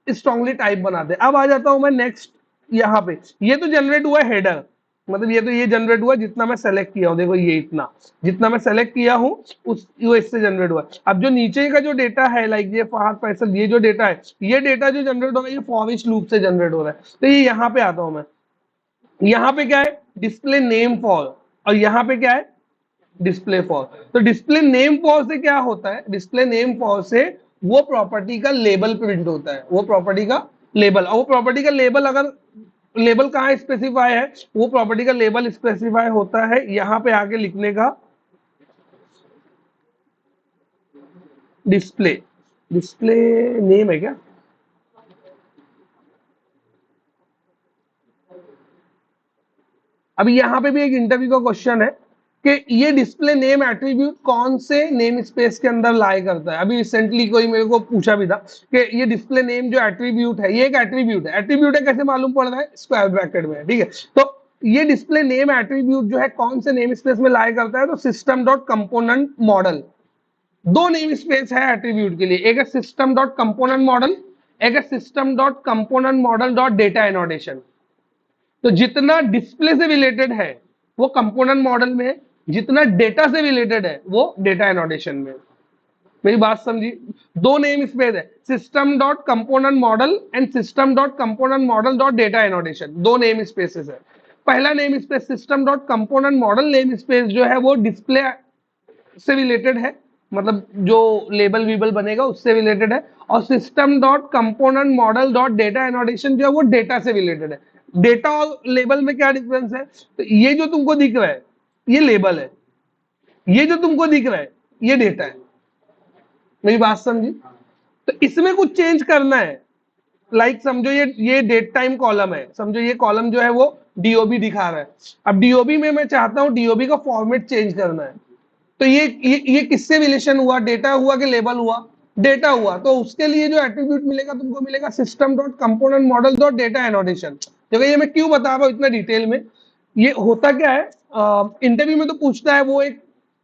स्ट्रांगली टाइप बनाते हैं। अब आ जाता हूं मैं नेक्स्ट, यहाँ पे ये तो जनरेट हुआ हेडर, मतलब ये तो ये जनरेट हुआ जितना मैं सेलेक्ट किया हूं, देखो ये इतना जितना मैं सेलेक्ट किया हूं उस वो इससे जनरेट हुआ। अब जो नीचे का जो डेटा है, लाइक ये फहद फैसल, ये जो डेटा है, ये डेटा जो जनरेट हो रहा है ये फॉर ईच लूप से जनरेट हो रहा है। तो ये यहाँ पे आता हूं मैं, यहाँ पे क्या है, डिस्प्ले नेम फॉर, और यहाँ पे क्या है, डिस्प्ले फॉर। तो डिस्प्ले नेम फॉर से क्या होता है, डिस्प्ले नेम फॉर से वो प्रॉपर्टी का लेबल प्रिंट होता है, वो प्रॉपर्टी का लेबल। और वो प्रॉपर्टी का लेबल, अगर लेबल कहाँ स्पेसिफाई है, वो प्रॉपर्टी का लेबल स्पेसिफाई होता है यहाँ पे आके लिखने का, डिस्प्ले, डिस्प्ले नेम है क्या, अभी यहाँ पे भी एक इंटरव्यू का क्वेश्चन है कि ये डिस्प्ले नेम एट्रीब्यूट कौन से नेम स्पेस के अंदर लाई करता है। अभी रिसेंटली कोई मेरे को पूछा भी था कि ये डिस्प्ले नेम जो एट्रीब्यूट है, ये एक एट्रीब्यूट है, एट्रीब्यूट है कैसे मालूम पड़ रहा है, स्क्वायर ब्रैकेट में, ठीक है। तो ये डिस्प्ले नेम एट्रीब्यूट जो है कौन से नेम स्पेस में लाई करता है, तो सिस्टम डॉट कंपोनेंट मॉडल। दो नेम स्पेस है एट्रीब्यूट के लिए, एक है सिस्टम डॉट कंपोनेंट मॉडल, एक है system dot component model dot data annotation. तो जितना डिस्प्ले से रिलेटेड है वो कंपोनेंट मॉडल में है, जितना डेटा से रिलेटेड है वो डेटा एनोटेशन में। मेरी बात समझी। दो नेम स्पेस है, system dot component model and system dot component model dot data annotation, दो नेम स्पेसेस है। पहला name space system dot component model name space जो है वो डिस्प्ले से रिलेटेड है, मतलब जो लेबल वीबल बनेगा उससे रिलेटेड है। और system dot component model dot data annotation जो है वो डेटा से रिलेटेड है। डेटा और लेबल में क्या डिफरेंस है, तो ये जो तुमको दिख रहा है ये लेबल है, ये जो तुमको दिख रहा है ये डेटा है। मेरी बात समझी। तो इसमें कुछ चेंज करना है, लाइक समझो ये डेट टाइम कॉलम है, समझो ये कॉलम जो है वो डीओबी दिखा रहा है। अब डीओबी में मैं चाहता हूं डीओबी का फॉर्मेट चेंज करना है, तो ये किससे रिलेशन हुआ, डेटा हुआ कि लेबल हुआ, डेटा हुआ। तो उसके लिए जो एट्रीब्यूट मिलेगा तुमको मिलेगा system dot component model dot data annotation. देखो ये मैं क्यों बता रहा हूँ इतना डिटेल में, ये होता क्या है, इंटरव्यू में तो पूछता है, वो एक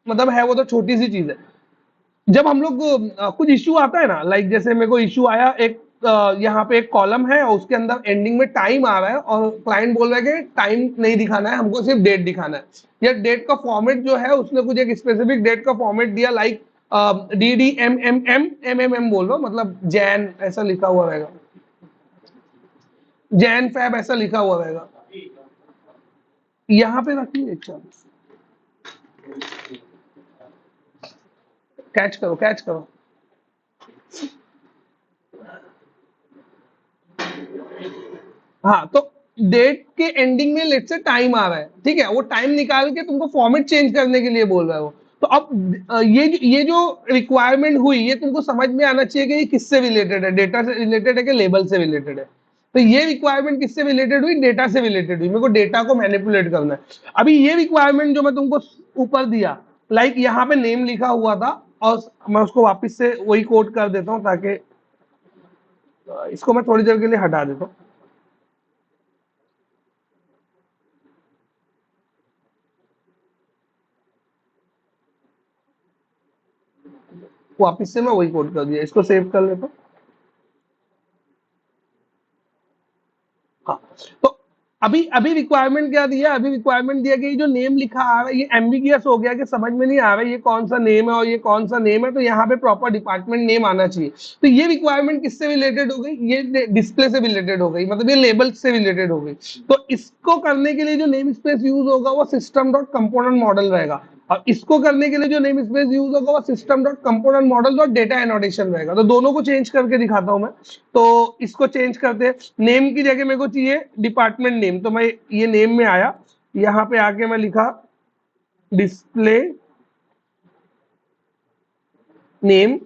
मतलब है, वो तो छोटी सी चीज है। जब हम लोग कुछ इश्यू आता है ना, लाइक जैसे मेरे को इश्यू आया एक, यहाँ पे एक कॉलम है और उसके अंदर एंडिंग में टाइम आ रहा है और क्लाइंट बोल रहा है कि टाइम नहीं दिखाना है, हमको सिर्फ डेट दिखाना है। या डेट का फॉर्मेट जो है उसने कुछ एक स्पेसिफिक डेट का फॉर्मेट दिया, लाइक DDMMM बोल लो, मतलब जैन ऐसा लिखा हुआ रहेगा, जैन फैब ऐसा लिखा हुआ रहेगा। यहां पे रखिए, कैच करो कैच करो। हाँ, तो डेट के एंडिंग में लेट से टाइम आ रहा है, ठीक है, वो टाइम निकाल के तुमको फॉर्मेट चेंज करने के लिए बोल रहा है वो। तो अब ये जो रिक्वायरमेंट हुई, ये तुमको समझ में आना चाहिए कि ये किससे रिलेटेड है, डेटा से रिलेटेड है कि लेबल से रिलेटेड है। तो ये रिक्वायरमेंट किससे रिलेटेड हुई, डेटा से रिलेटेड हुई, मेरे को डेटा को मैनिपुलेट करना है। अभी ये रिक्वायरमेंट जो मैं तुमको ऊपर दिया, लाइक यहाँ पे नेम लिखा हुआ था, और मैं उसको वापस से वही कोड कर देता हूँ, ताकि इसको मैं थोड़ी देर के लिए हटा देता हूँ। वापिस से मैं वही कोड कर दिया, इसको सेव कर लेता हूँ। हाँ, तो अभी अभी रिक्वायरमेंट क्या दिया, अभी रिक्वायरमेंट दिया कि जो नेम लिखा आ रहा है ये एम्बिगियस हो गया, कि समझ में नहीं आ रहा है ये कौन सा नेम है और ये कौन सा नेम है, तो यहाँ पे प्रॉपर डिपार्टमेंट नेम आना चाहिए। तो ये रिक्वायरमेंट किससे रिलेटेड हो गई, ये डिस्प्ले से रिलेटेड हो गई, मतलब ये लेबल से रिलेटेड हो गई। तो इसको करने के लिए जो नेम स्पेस यूज होगा वो सिस्टम डॉट कंपोनेंट मॉडल रहेगा, और इसको करने के लिए जो नेम स्पेस यूज होगा वो system dot component model dot data annotation रहेगा। तो दोनों को चेंज करके दिखाता हूं मैं। तो इसको चेंज करते हैं, नेम की जगह मेरे को चाहिए डिपार्टमेंट नेम, तो मैं ये नेम में आया, यहाँ पे आके मैं लिखा डिस्प्ले नेम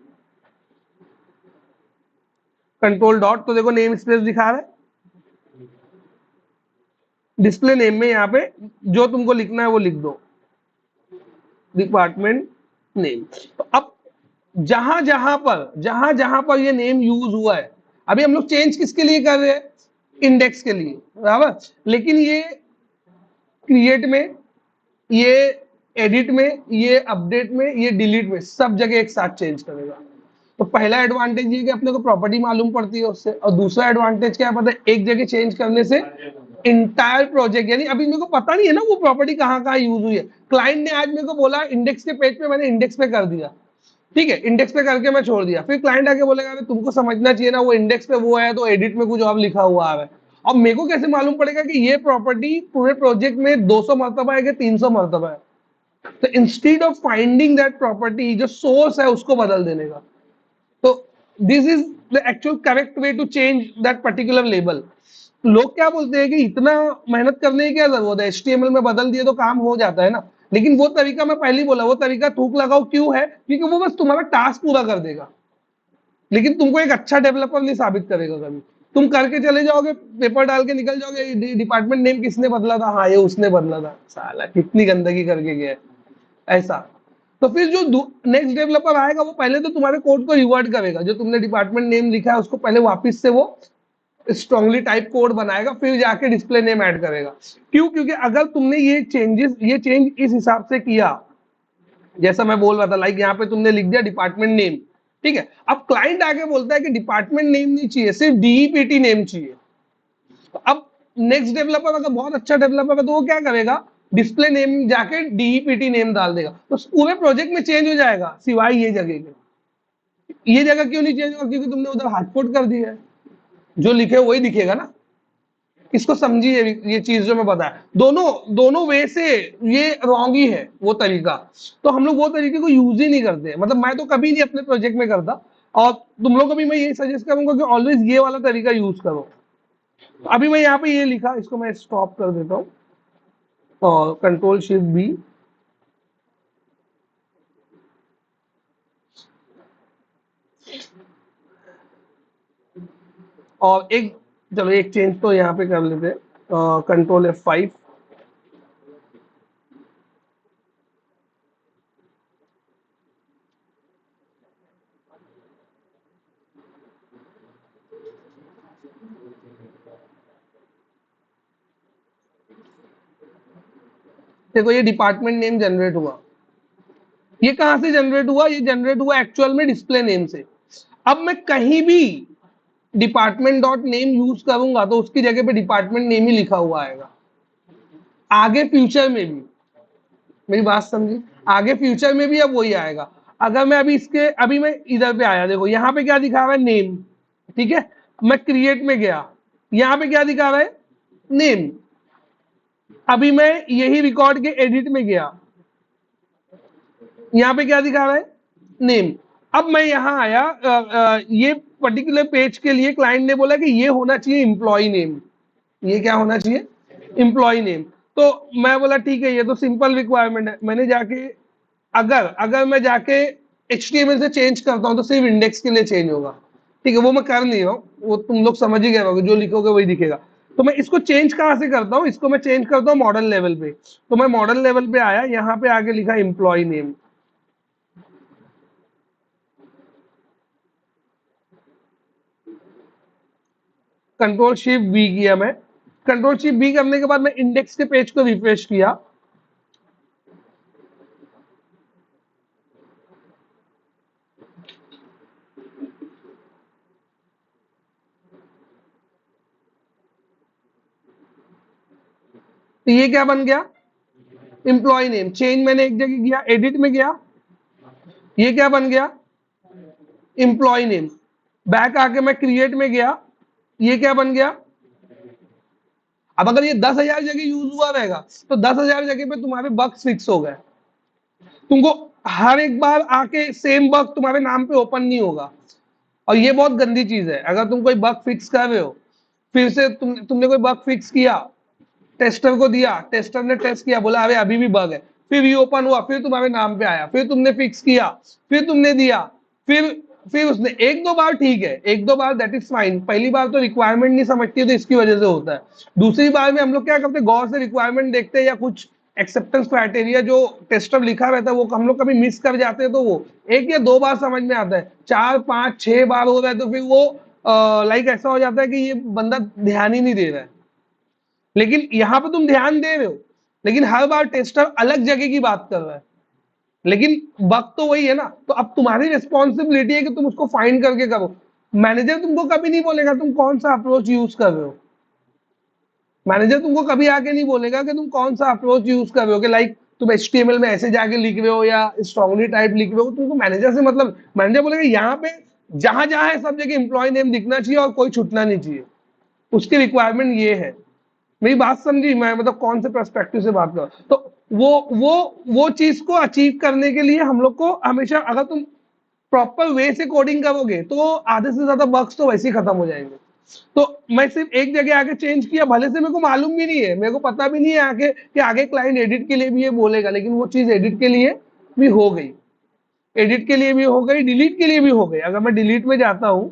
कंट्रोल डॉट, तो देखो नेम स्पेस दिखा रहा है। डिस्प्ले नेम में यहाँ पे जो तुमको लिखना है वो लिख दो, डिपार्टमेंट नेम। तो अब जहां जहां पर ये नेम यूज हुआ है, अभी हम लोग चेंज किसके लिए कर रहे हैं, इंडेक्स के लिए, बराबर। लेकिन ये क्रिएट में, ये एडिट में, ये अपडेट में, ये डिलीट में, सब जगह एक साथ चेंज करेगा। तो पहला एडवांटेज ये कि अपने को प्रॉपर्टी मालूम पड़ती है उससे, और दूसरा एडवांटेज क्या है पता है, एक जगह चेंज करने से इंटायर प्रोजेक्ट, यानी अभी मेरे को पता नहीं है ना वो प्रॉपर्टी कहाँ कहाँ यूज हुई है। क्लाइंट ने आज मेरे को बोला इंडेक्स के पेज पे, मैंने इंडेक्स पे कर दिया, ठीक है, इंडेक्स पे करके मैं छोड़ दिया, फिर क्लाइंट आके बोलेगा अरे तुमको समझना चाहिए ना, वो इंडेक्स पे वो है तो एडिट में कुछ और लिखा हुआ है। अब मेरे को कैसे मालूम पड़ेगा कि ये प्रॉपर्टी पूरे प्रोजेक्ट में 200 मरतबा है कि 300 मरतबा है। तो instead of finding that property, जो सोर्स है उसको बदल देने का। तो this is the actual correct way to change that particular label. लोग क्या बोलते हैं कि इतना मेहनत करने की क्या जरूरत है, एचटीएमएल में बदल दिए तो काम हो जाता है ना। लेकिन वो तरीका मैं पहले ही बोला, वो तरीका थूक लगाओ, क्यों है, क्योंकि वो बस तुम्हारा टास्क पूरा कर देगा, लेकिन तुमको एक अच्छा डेवलपर नहीं साबित करेगा कभी। तुम करके चले जाओगे, पेपर डाल के निकल जाओगे, डिपार्टमेंट नेम किसने बदला था, हाँ ये उसने बदला था, साला कितनी गंदगी करके गया है, ऐसा। तो फिर जो नेक्स्ट डेवलपर आएगा वो पहले तो तुम्हारे कोड को रिवर्ट करेगा, जो तुमने डिपार्टमेंट नेम लिखा है उसको पहले वापस से वो स्ट्रांगली टाइप कोड बनाएगा, फिर जाके डिस्प्ले नेम ऐड करेगा। क्यों, क्योंकि अगर तुमने ये चेंज इस हिसाब से किया, जैसा मैं बोल रहा था, लाइक यहाँ पे तुमने लिख दिया डिपार्टमेंट नेम, ठीक है, अब क्लाइंट आके बोलता है कि डिपार्टमेंट नेम नहीं चाहिए, सिर्फ डीईपीटी नेम चाहिए। तो अब नेक्स्ट डेवलपर अगर बहुत अच्छा डेवलपर है तो वो क्या करेगा, डिस्प्ले नेम जाके डीईपीटी नेम डाल देगा, तो पूरे प्रोजेक्ट में चेंज हो जाएगा सिवाय ये जगह के। ये जगह क्यों नहीं चेंज होगा, क्योंकि तुमने उधर हार्ड कोड कर दिया है, जो लिखे वही दिखेगा ना। इसको समझिए, ये चीज जो मैं बताया, दोनों दोनों वे से ये रॉन्ग ही है वो तरीका। तो हम लोग वो तरीके को यूज ही नहीं करते, मतलब मैं तो कभी नहीं अपने प्रोजेक्ट में करता, और तुम लोग को भी मैं यही सजेस्ट करूंगा कि ऑलवेज ये वाला तरीका यूज करो। अभी मैं यहाँ पे ये लिखा, इसको मैं स्टॉप कर देता हूँ, और कंट्रोल शिफ्ट बी, और एक, चलो एक चेंज तो यहाँ पे कर लेते हैं, कंट्रोल F5। देखो ये डिपार्टमेंट नेम जनरेट हुआ, ये कहां से जनरेट हुआ, ये जनरेट हुआ एक्चुअल में डिस्प्ले नेम से। अब मैं कहीं भी डिपार्टमेंट डॉट नेम यूज करूंगा तो उसकी जगह पे डिपार्टमेंट नेम ही लिखा हुआ आएगा, आगे फ्यूचर में भी। मेरी बात समझी, आगे फ्यूचर में भी अब वही आएगा। अगर मैं अभी इसके, अभी मैं इधर पे आया, देखो यहाँ पे क्या दिखा रहा है, नेम, ठीक है, मैं क्रिएट में गया, यहाँ पे क्या दिखा रहा है, नेम। अभी मैं यही रिकॉर्ड के एडिट में गया, यहाँ पे क्या दिखा रहा है, नेम। अब मैं यहाँ आया, ये पर्टिकुलर पेज के लिए क्लाइंट ने बोला कि ये होना चाहिए एम्प्लॉय नेम, ये क्या होना चाहिए, एम्प्लॉय नेम। तो मैं बोला ठीक है, ये तो सिंपल रिक्वायरमेंट है। मैंने जाके, अगर अगर मैं जाके HTML से चेंज करता हूँ तो सिर्फ इंडेक्स के लिए चेंज होगा, ठीक है, वो मैं कर नहीं रहा हूँ, वो तुम लोग समझ ही गए होगे, जो लिखोगे वही दिखेगा। तो मैं इसको चेंज कहाँ से करता हूँ, इसको मैं चेंज करता हूँ मॉडल लेवल पे। तो मैं मॉडल लेवल पे आया, यहाँ पे आगे लिखा employee name, control shift B किया मैं। कंट्रोल शिफ्ट बी करने के बाद मैं इंडेक्स के पेज को रिफ्रेश किया, तो ये क्या बन गया, एम्प्लॉय नेम। चेंज मैंने एक जगह किया, एडिट में गया, ये क्या बन गया, एम्प्लॉय नेम। बैक आके मैं क्रिएट में गया, ये क्या बन गया। अब अगर ये 10,000 जगह यूज हुआ रहेगा तो 10,000 जगह पे तुम्हारे बग फिक्स हो गए। तुमको हर एक बार आके सेम बग तुम्हारे नाम पे ओपन नहीं होगा। और ये बहुत गंदी चीज है, अगर तुम कोई बग फिक्स कर रहे हो, फिर से तुमने कोई बग फिक्स किया, टेस्टर को दिया, टेस्टर ने टेस्ट किया, बोला अरे अभी भी बग है, फिर रीओपन हुआ, फिर तुम्हारे नाम पे आया, फिर तुमने फिक्स किया, फिर तुमने दिया, फिर फिर उसने एक दो बार, ठीक है, एक दो बार दैट इज फाइन। पहली बार तो रिक्वायरमेंट नहीं समझती है तो इसकी वजह से होता है। दूसरी बार में हम लोग क्या करते हैं, गौर से रिक्वायरमेंट देखते हैं, या कुछ एक्सेप्टेंस क्राइटेरिया जो टेस्टर लिखा रहता है वो हम लोग कभी मिस कर जाते हैं, तो वो एक या दो बार समझ में आता है, 4 5 6 बार हो रहा है तो फिर वो लाइक ऐसा हो जाता है कि ये बंदा ध्यान ही नहीं दे रहा है। लेकिन यहां पे तुम ध्यान दे रहे हो, लेकिन हर बार टेस्टर अलग जगह की बात कर रहा है, लेकिन वक्त तो वही है ना। तो अब तुम्हारी रिस्पॉन्सिबिलिटी है कि तुम उसको फाइंड करके करो। मैनेजर तुमको कभी नहीं बोलेगा तुम कौन सा अप्रोच यूज कर रहे हो। मैनेजर तुमको कभी आके नहीं बोलेगा कि तुम कौन सा अप्रोच यूज कर रहे हो, कि लाइक तुम HTML में ऐसे जाके लिख रहे हो या स्ट्रांगली टाइप लिख रहे हो, तुमको मैनेजर से मतलब, मैनेजर बोलेगा यहाँ पे जहां जहां है सब जगह एम्प्लॉय नेम दिखना चाहिए और कोई छूटना नहीं चाहिए, उसकी रिक्वायरमेंट ये है। मेरी बात समझी, मैं मतलब कौन से पर्सपेक्टिव से बात कर, तो वो वो चीज को अचीव करने के लिए हम लोग को हमेशा, अगर तुम प्रॉपर वे से कोडिंग करोगे तो आधे से ज्यादा बग्स तो वैसे ही खत्म हो जाएंगे। तो मैं सिर्फ एक जगह आके चेंज किया, भले से मेरे को मालूम भी नहीं है, मेरे को पता भी नहीं है आगे कि आगे क्लाइंट एडिट के लिए भी ये बोलेगा, लेकिन वो चीज एडिट के लिए भी हो गई, एडिट के लिए भी हो गई, डिलीट के लिए भी हो गई। अगर मैं डिलीट में जाता हूं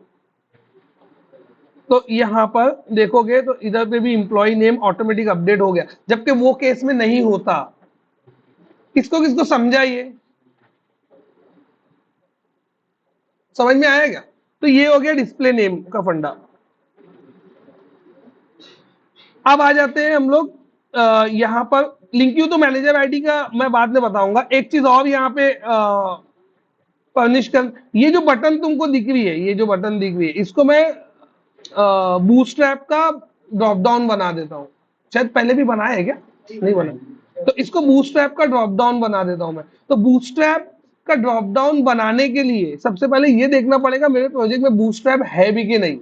तो यहां पर देखोगे तो इधर पे भी एम्प्लॉय नेम ऑटोमेटिक अपडेट हो गया, जबकि वो केस में नहीं होता। किसको किसको समझा ये, समझ में आया क्या। तो ये हो गया डिस्प्ले नेम का फंडा। अब आ जाते हैं हम लोग यहाँ पर लिंक यू तो मैनेजर आईडी का मैं बाद में बताऊंगा। एक चीज और यहाँ पे फर्निश कर, ये जो बटन तुमको दिख रही है, ये जो बटन दिख रही है, इसको मैं बूटस्ट्रैप का ड्रॉप डाउन बना देता हूँ। शायद पहले भी बनाया है क्या, नहीं बना, तो इसको बूटस्ट्रैप का ड्रॉप डाउन बना देता हूं मैं। तो बूटस्ट्रैप का ड्रॉप डाउन बनाने के लिए सबसे पहले ये देखना पड़ेगा मेरे प्रोजेक्ट में बूटस्ट्रैप है भी कि नहीं,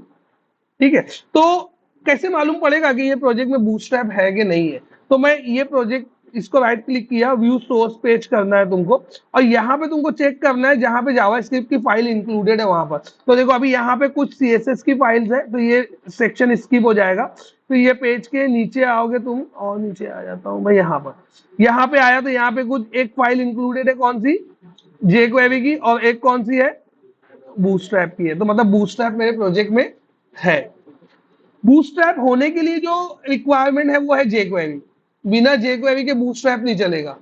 ठीक है। तो कैसे मालूम पड़ेगा कि ये प्रोजेक्ट में बूटस्ट्रैप है कि नहीं है, तो मैं ये प्रोजेक्ट, इसको राइट क्लिक किया, व्यू सोर्स पेज करना है तुमको, और यहाँ पे तुमको चेक करना है जहां पे जावास्क्रिप्ट की फाइल इंक्लूडेड है वहां पर। तो देखो अभी यहाँ पे कुछ CSS की फाइल्स है, तो ये सेक्शन स्किप हो जाएगा। तो ये पेज के नीचे आओगे तुम, और नीचे आ जाता हूँ मैं, यहाँ पे आया तो यहाँ पे कुछ एक फाइल इंक्लूडेड है, कौन सी, jQuery की, और एक कौन सी है, बूटस्ट्रैप की है। तो मतलब बूटस्ट्रैप मेरे प्रोजेक्ट में है। बूटस्ट्रैप होने के लिए जो रिक्वायरमेंट है वो है jQuery। बिना jQuery के बूटस्ट्रैप नहीं चलेगा।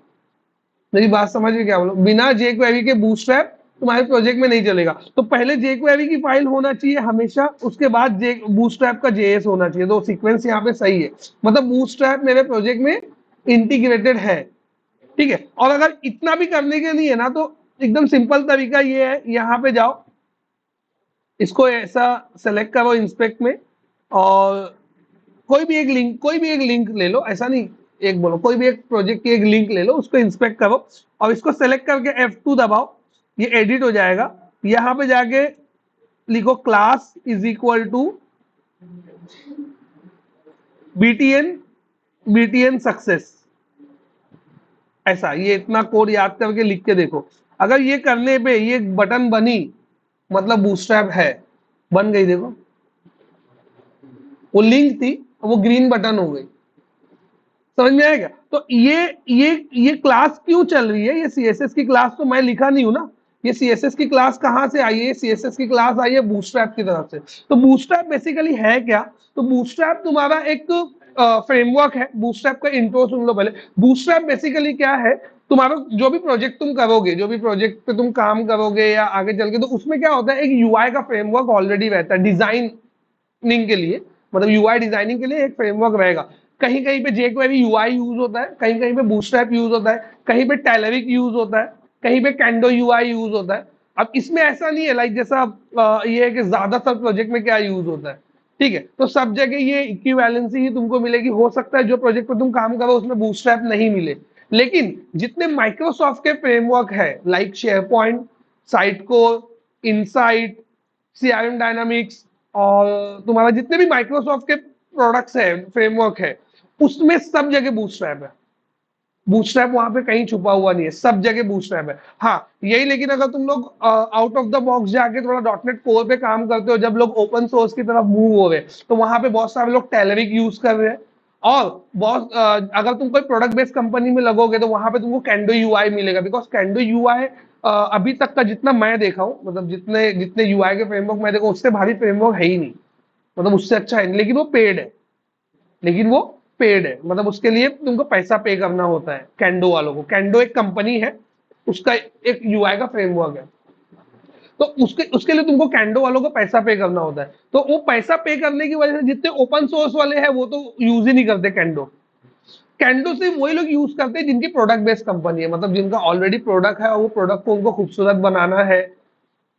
मेरी बात समझ में क्या बोलो, बिना jQuery के बूटस्ट्रैप तुम्हारे प्रोजेक्ट में नहीं चलेगा। तो पहले jQuery की फाइल होना चाहिए हमेशा, उसके बाद बूटस्ट्रैप का JS होना चाहिए। तो सीक्वेंस यहाँ पे सही है, मतलब बूटस्ट्रैप मेरे प्रोजेक्ट में इंटीग्रेटेड है, ठीक है। और अगर इतना भी करने के लिए है ना, तो एकदम सिंपल तरीका ये है, यहाँ पे जाओ, इसको ऐसा सेलेक्ट करो इंस्पेक्ट में, और कोई भी एक लिंक ले लो, ऐसा नहीं एक बोलो, कोई भी एक प्रोजेक्ट की एक लिंक ले लो, उसको इंस्पेक्ट करो और इसको सेलेक्ट करके F2 दबाओ, ये एडिट हो जाएगा। यहां पे जाके लिखो class is equal to BTN BTN success, ऐसा ये इतना कोड याद करके लिख के देखो। अगर ये करने पे ये बटन बनी मतलब बूटस्ट्रैप है, बन गई। देखो वो लिंक थी, वो ग्रीन बटन हो गई। समझ में आएगा? तो ये क्लास क्यों चल रही है? ये CSS की क्लास तो मैं लिखा नहीं हूं ना। ये CSS की क्लास कहां से आई है? CSS की क्लास आई है बूटस्ट्रैप की तरफ से। तो बूटस्ट्रैप बेसिकली है क्या? तो बूटस्ट्रैप तुम्हारा एक फ्रेमवर्क है। बूटस्ट्रैप का इंट्रो सुन लो पहले। बूटस्ट्रैप बेसिकली क्या है? तुम्हारा जो भी प्रोजेक्ट तुम करोगे, जो भी प्रोजेक्ट पे तुम काम करोगे या आगे चल के, तो उसमें क्या होता है, एक UI का फ्रेमवर्क ऑलरेडी रहता है डिजाइनिंग के लिए। मतलब UI डिजाइनिंग के लिए एक फ्रेमवर्क रहेगा। कहीं कहीं पे jQuery UI यूज होता है, कहीं कहीं पे बूटस्ट्रैप यूज होता है, कहीं पे टेलरिक यूज होता है, कहीं पे कैंडो UI यूज होता है। अब इसमें ऐसा नहीं है लाइक जैसा ये है कि ज्यादातर प्रोजेक्ट में क्या यूज होता है। ठीक है, तो सब जगह ये इक्विवेलेंसी ही तुमको मिलेगी। हो सकता है जो प्रोजेक्ट पे तुम काम करो उसमें बूटस्ट्रैप नहीं मिले, लेकिन जितने माइक्रोसॉफ्ट के फ्रेमवर्क है like SharePoint, Sitecore, insight, CRM dynamics, और तुम्हारा जितने भी माइक्रोसॉफ्ट के प्रोडक्ट्स है, फ्रेमवर्क है, उसमें सब जगह बूटस्ट्रैप है। बूटस्ट्रैप वहां पे कहीं छुपा हुआ नहीं है, सब जगह बूटस्ट्रैप है। हाँ यही, लेकिन अगर तुम लोग आउट ऑफ द बॉक्स जाके थोड़ा .NET कोर पे काम करते हो, जब लोग ओपन सोर्स की तरफ मूव हो रहे, तो वहां पे बहुत सारे लोग टेलरिक यूज कर रहे हैं। और बहुत अगर तुम कोई प्रोडक्ट बेस्ड कंपनी में लगोगे तो वहां पे तुमको कैंडो UI मिलेगा, बिकॉज कैंडो UI अभी तक का जितना मैं देखा हूँ, मतलब जितने जितने UI के फ्रेमवर्क मैं देखा, उससे भारी फ्रेमवर्क है ही नहीं। मतलब उससे अच्छा है, लेकिन वो पेड है। लेकिन वो पेड है, मतलब उसके लिए तुमको पैसा पे करना होता है। कैंडो वालों को, कैंडो एक कंपनी है, उसका एक UI का फ्रेमवर्क है, तो उसके उसके लिए तुमको कैंडो वालों को पैसा पे करना होता है। तो वो पैसा पे करने की वजह से जितने ओपन सोर्स वाले हैं वो तो यूज ही नहीं करते कैंडो। कैंडो सिर्फ वही लोग यूज करते हैं जिनकी प्रोडक्ट बेस्ड कंपनी है, मतलब जिनका ऑलरेडी प्रोडक्ट है और वो प्रोडक्ट को उनको खूबसूरत बनाना है।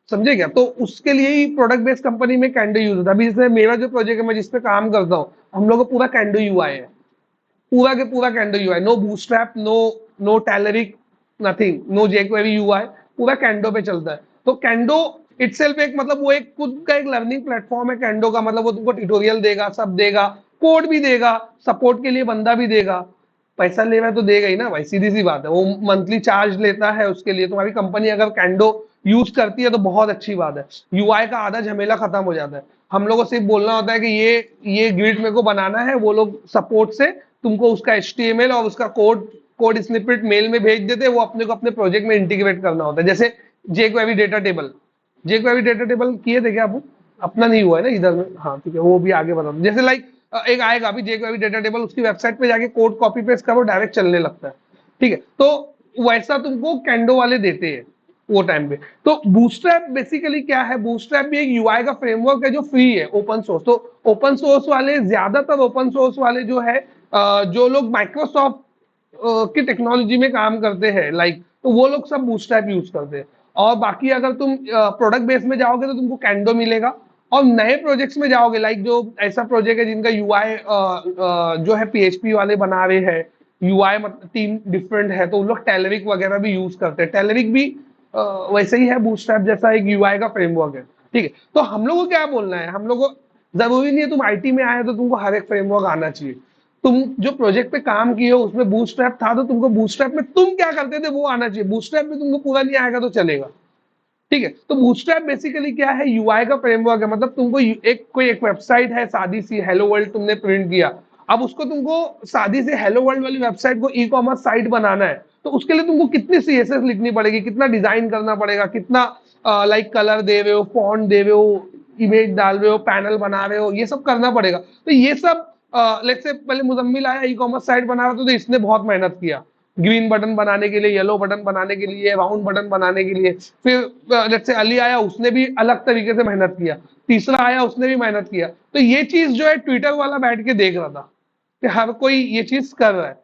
समझे क्या? तो उसके लिए ही प्रोडक्ट बेस्ड कंपनी में कैंडो यूज होता है। अभी जैसे मेरा जो प्रोजेक्ट है, मैं जिसपे काम करता हूँ, हम लोग को पूरा कैंडो UI है, पूरा के पूरा Kendo UI, no Bootstrap, no Telerik, nothing, no jQuery UI, पूरा कैंडो पे चलता है। तो कैंडो इटसेल्फ एक, मतलब वो एक खुद का एक लर्निंग प्लेटफॉर्म है कैंडो का। मतलब वो तुमको ट्यूटोरियल देगा, सब देगा, कोड भी देगा, सपोर्ट के लिए बंदा भी देगा। पैसा ले रहा है तो देगा ही ना भाई, सीधी सी बात है। वो मंथली चार्ज लेता है उसके लिए। तुम्हारी कंपनी अगर कैंडो यूज करती है तो बहुत अच्छी बात है, UI का आधा झमेला खत्म हो जाता है। हम लोग को सिर्फ बोलना होता है कि ये ग्रिड मेरे को बनाना है, वो लोग सपोर्ट से तुमको उसका HTML और उसका कोड स्निपेट मेल में भेज देते हैं। वो अपने को अपने प्रोजेक्ट में इंटीग्रेट करना होता है। जैसे jQuery data table, jQuery data table किए थे क्या आप? अपना नहीं हुआ है ना इधर में? हाँ ठीक है, वो भी आगे बता दो। जैसे लाइक एक आएगा अभी jQuery डेटा टेबल, उसकी वेबसाइट पे जाके कोड कॉपी पेस्ट करो, डायरेक्ट चलने लगता है। ठीक है, तो वैसा तुमको कैंडो वाले देते हैं वो टाइम पे। तो बूटस्ट्रैप बेसिकली क्या है? बूटस्ट्रैप भी एक UI का फ्रेमवर्क है जो फ्री है, ओपन सोर्स। तो ओपन सोर्स वाले, ज्यादातर ओपन सोर्स वाले जो है, जो लोग माइक्रोसॉफ्ट की टेक्नोलॉजी में काम करते हैं लाइक, तो वो लोग सब बूटस्ट्रैप यूज करते हैं। और बाकी अगर तुम प्रोडक्ट बेस में जाओगे तो तुमको कैंडो मिलेगा। और नए प्रोजेक्ट्स में जाओगे, लाइक जो ऐसा प्रोजेक्ट है जिनका UI जो है PHP वाले बना रहे हैं, UI मतलब टीम डिफरेंट है, तो उन लोग टेलरिक वगैरह भी यूज करते हैं। टेलरिक भी वैसे ही है, बूटस्ट्रैप जैसा एक UI का फ्रेमवर्क है। ठीक है, तो हम लोग को क्या बोलना है? हम लोग को जरूरी नहीं है तुम IT में आए तो तुमको हर एक फ्रेमवर्क आना चाहिए। तुम जो प्रोजेक्ट पे काम किए हो उसमें बूटस्ट्रैप था, तो तुमको बूटस्ट्रैप में तुम क्या करते थे वो आना चाहिए। बूटस्ट्रैप में तुमको पूरा नहीं आएगा तो चलेगा। ठीक है, तो बूटस्ट्रैप बेसिकली क्या है? UI का फ्रेमवर्क है। मतलब तुमको एक वेबसाइट है सादी सी, हेलो वर्ल्ड तुमने प्रिंट किया, अब उसको तुमको सादी से हेलो वर्ल्ड वाली वेबसाइट को ई-कॉमर्स साइट बनाना है, तो उसके लिए तुमको कितनी CSS लिखनी पड़ेगी, कितना डिजाइन करना पड़ेगा, कितना लाइक कलर दे रहे हो, फॉन्ट दे रहे हो, इमेज डाल रहे हो, पैनल बना रहे हो, ये सब करना पड़ेगा। तो ये सब लेट्स से पहले मुजम्मिल आया ई-कॉमर्स साइट बना रहा था, तो इसने बहुत मेहनत किया ग्रीन बटन बनाने के लिए, येलो बटन बनाने के लिए, राउंड बटन बनाने के लिए। फिर जैसे अली आया, उसने भी अलग तरीके से मेहनत किया। तीसरा आया, उसने भी मेहनत किया। तो ये चीज जो है ट्विटर वाला बैठ के देख रहा था कि हर कोई ये चीज कर रहा है।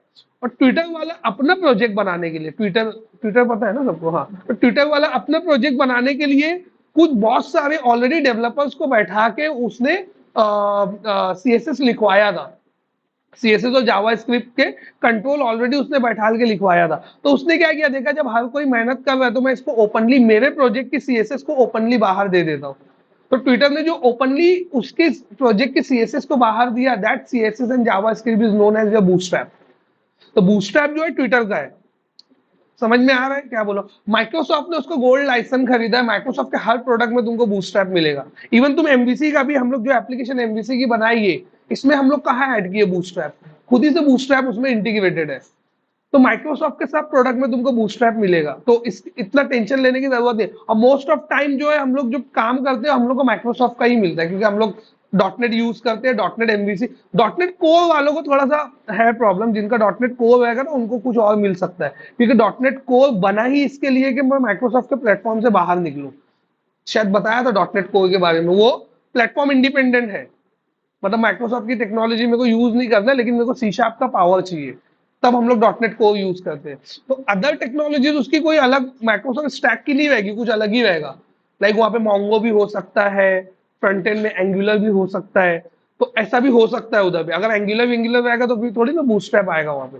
और ट्विटर वाला अपना प्रोजेक्ट बनाने के लिए, ट्विटर ट्विटर पता है ना सबको? हाँ, तो ट्विटर वाला अपना प्रोजेक्ट बनाने के लिए कुछ बहुत सारे ऑलरेडी डेवलपर्स को बैठा के उसने CSS लिखवाया था। CSS और जावास्क्रिप्ट के कंट्रोल ऑलरेडी उसने बैठा के लिखवाया था। तो उसने क्या किया, देखा जब हर कोई मेहनत कर रहा है तो मैं इसको ओपनली, मेरे प्रोजेक्ट की CSS को ओपनली बाहर दे देता हूँ। तो ट्विटर ने जो ओपनली उसके प्रोजेक्ट के सीएसएस को बाहर दिया, that CSS and JavaScript is known as the bootstrap. तो बूटस्ट्रैप जो है ट्विटर का है, समझ में आ रहा है क्या बोलो। माइक्रोसॉफ्ट ने उसको गोल्ड लाइसेंस खरीदा है, माइक्रोसॉफ्ट के हर प्रोडक्ट में तुमको बूटस्ट्रैप मिलेगा। इवन तुम एमवीसी का भी, हम लोग जो एप्लीकेशन एमवीसी की बनाई है, इसमें हम लोग कहाँ ऐड किए बूटस्ट्रैप, खुद ही से बूटस्ट्रैप उसमें इंटीग्रेटेड है। तो माइक्रोसॉफ्ट के सब प्रोडक्ट में तुमको बूटस्ट्रैप मिलेगा, तो इस इतना टेंशन लेने की जरूरत नहीं। और मोस्ट ऑफ टाइम जो है हम लोग जो काम करते हैं हम लोग को माइक्रोसॉफ्ट का ही मिलता है, क्योंकि हम लोग डॉटनेट यूज करते हैं, डॉटनेट एमवीसी। डॉटनेट कोर वालों को थोड़ा सा है प्रॉब्लम, जिनका डॉटनेट कोर रहेगा ना उनको कुछ और मिल सकता है, क्योंकि डॉटनेट कोर बना ही इसके लिए कि मैं माइक्रोसॉफ्ट के प्लेटफॉर्म से बाहर निकलूं। शायद बताया था डॉटनेट कोर के बारे में, वो प्लेटफॉर्म इंडिपेंडेंट है, मतलब माइक्रोसॉफ्ट की टेक्नोलॉजी मेरे को यूज नहीं करना, लेकिन मेरे को सी शार्प का पावर चाहिए, तब हम लोग डॉटनेट को यूज करते हैं। तो अदर टेक्नोलॉजीज उसकी कोई अलग माइक्रोसॉफ्ट स्टैक की नहीं रहेगी, कुछ अलग ही रहेगा। लाइक वहां पे मोंगो भी हो सकता है, फ्रंट एंड में एंगुलर भी हो सकता है, तो ऐसा भी हो सकता है उधर भी। अगर एंगुलर रहेगा तो फिर थोड़ी ना बूटस्ट्रैप आएगा वहां पे,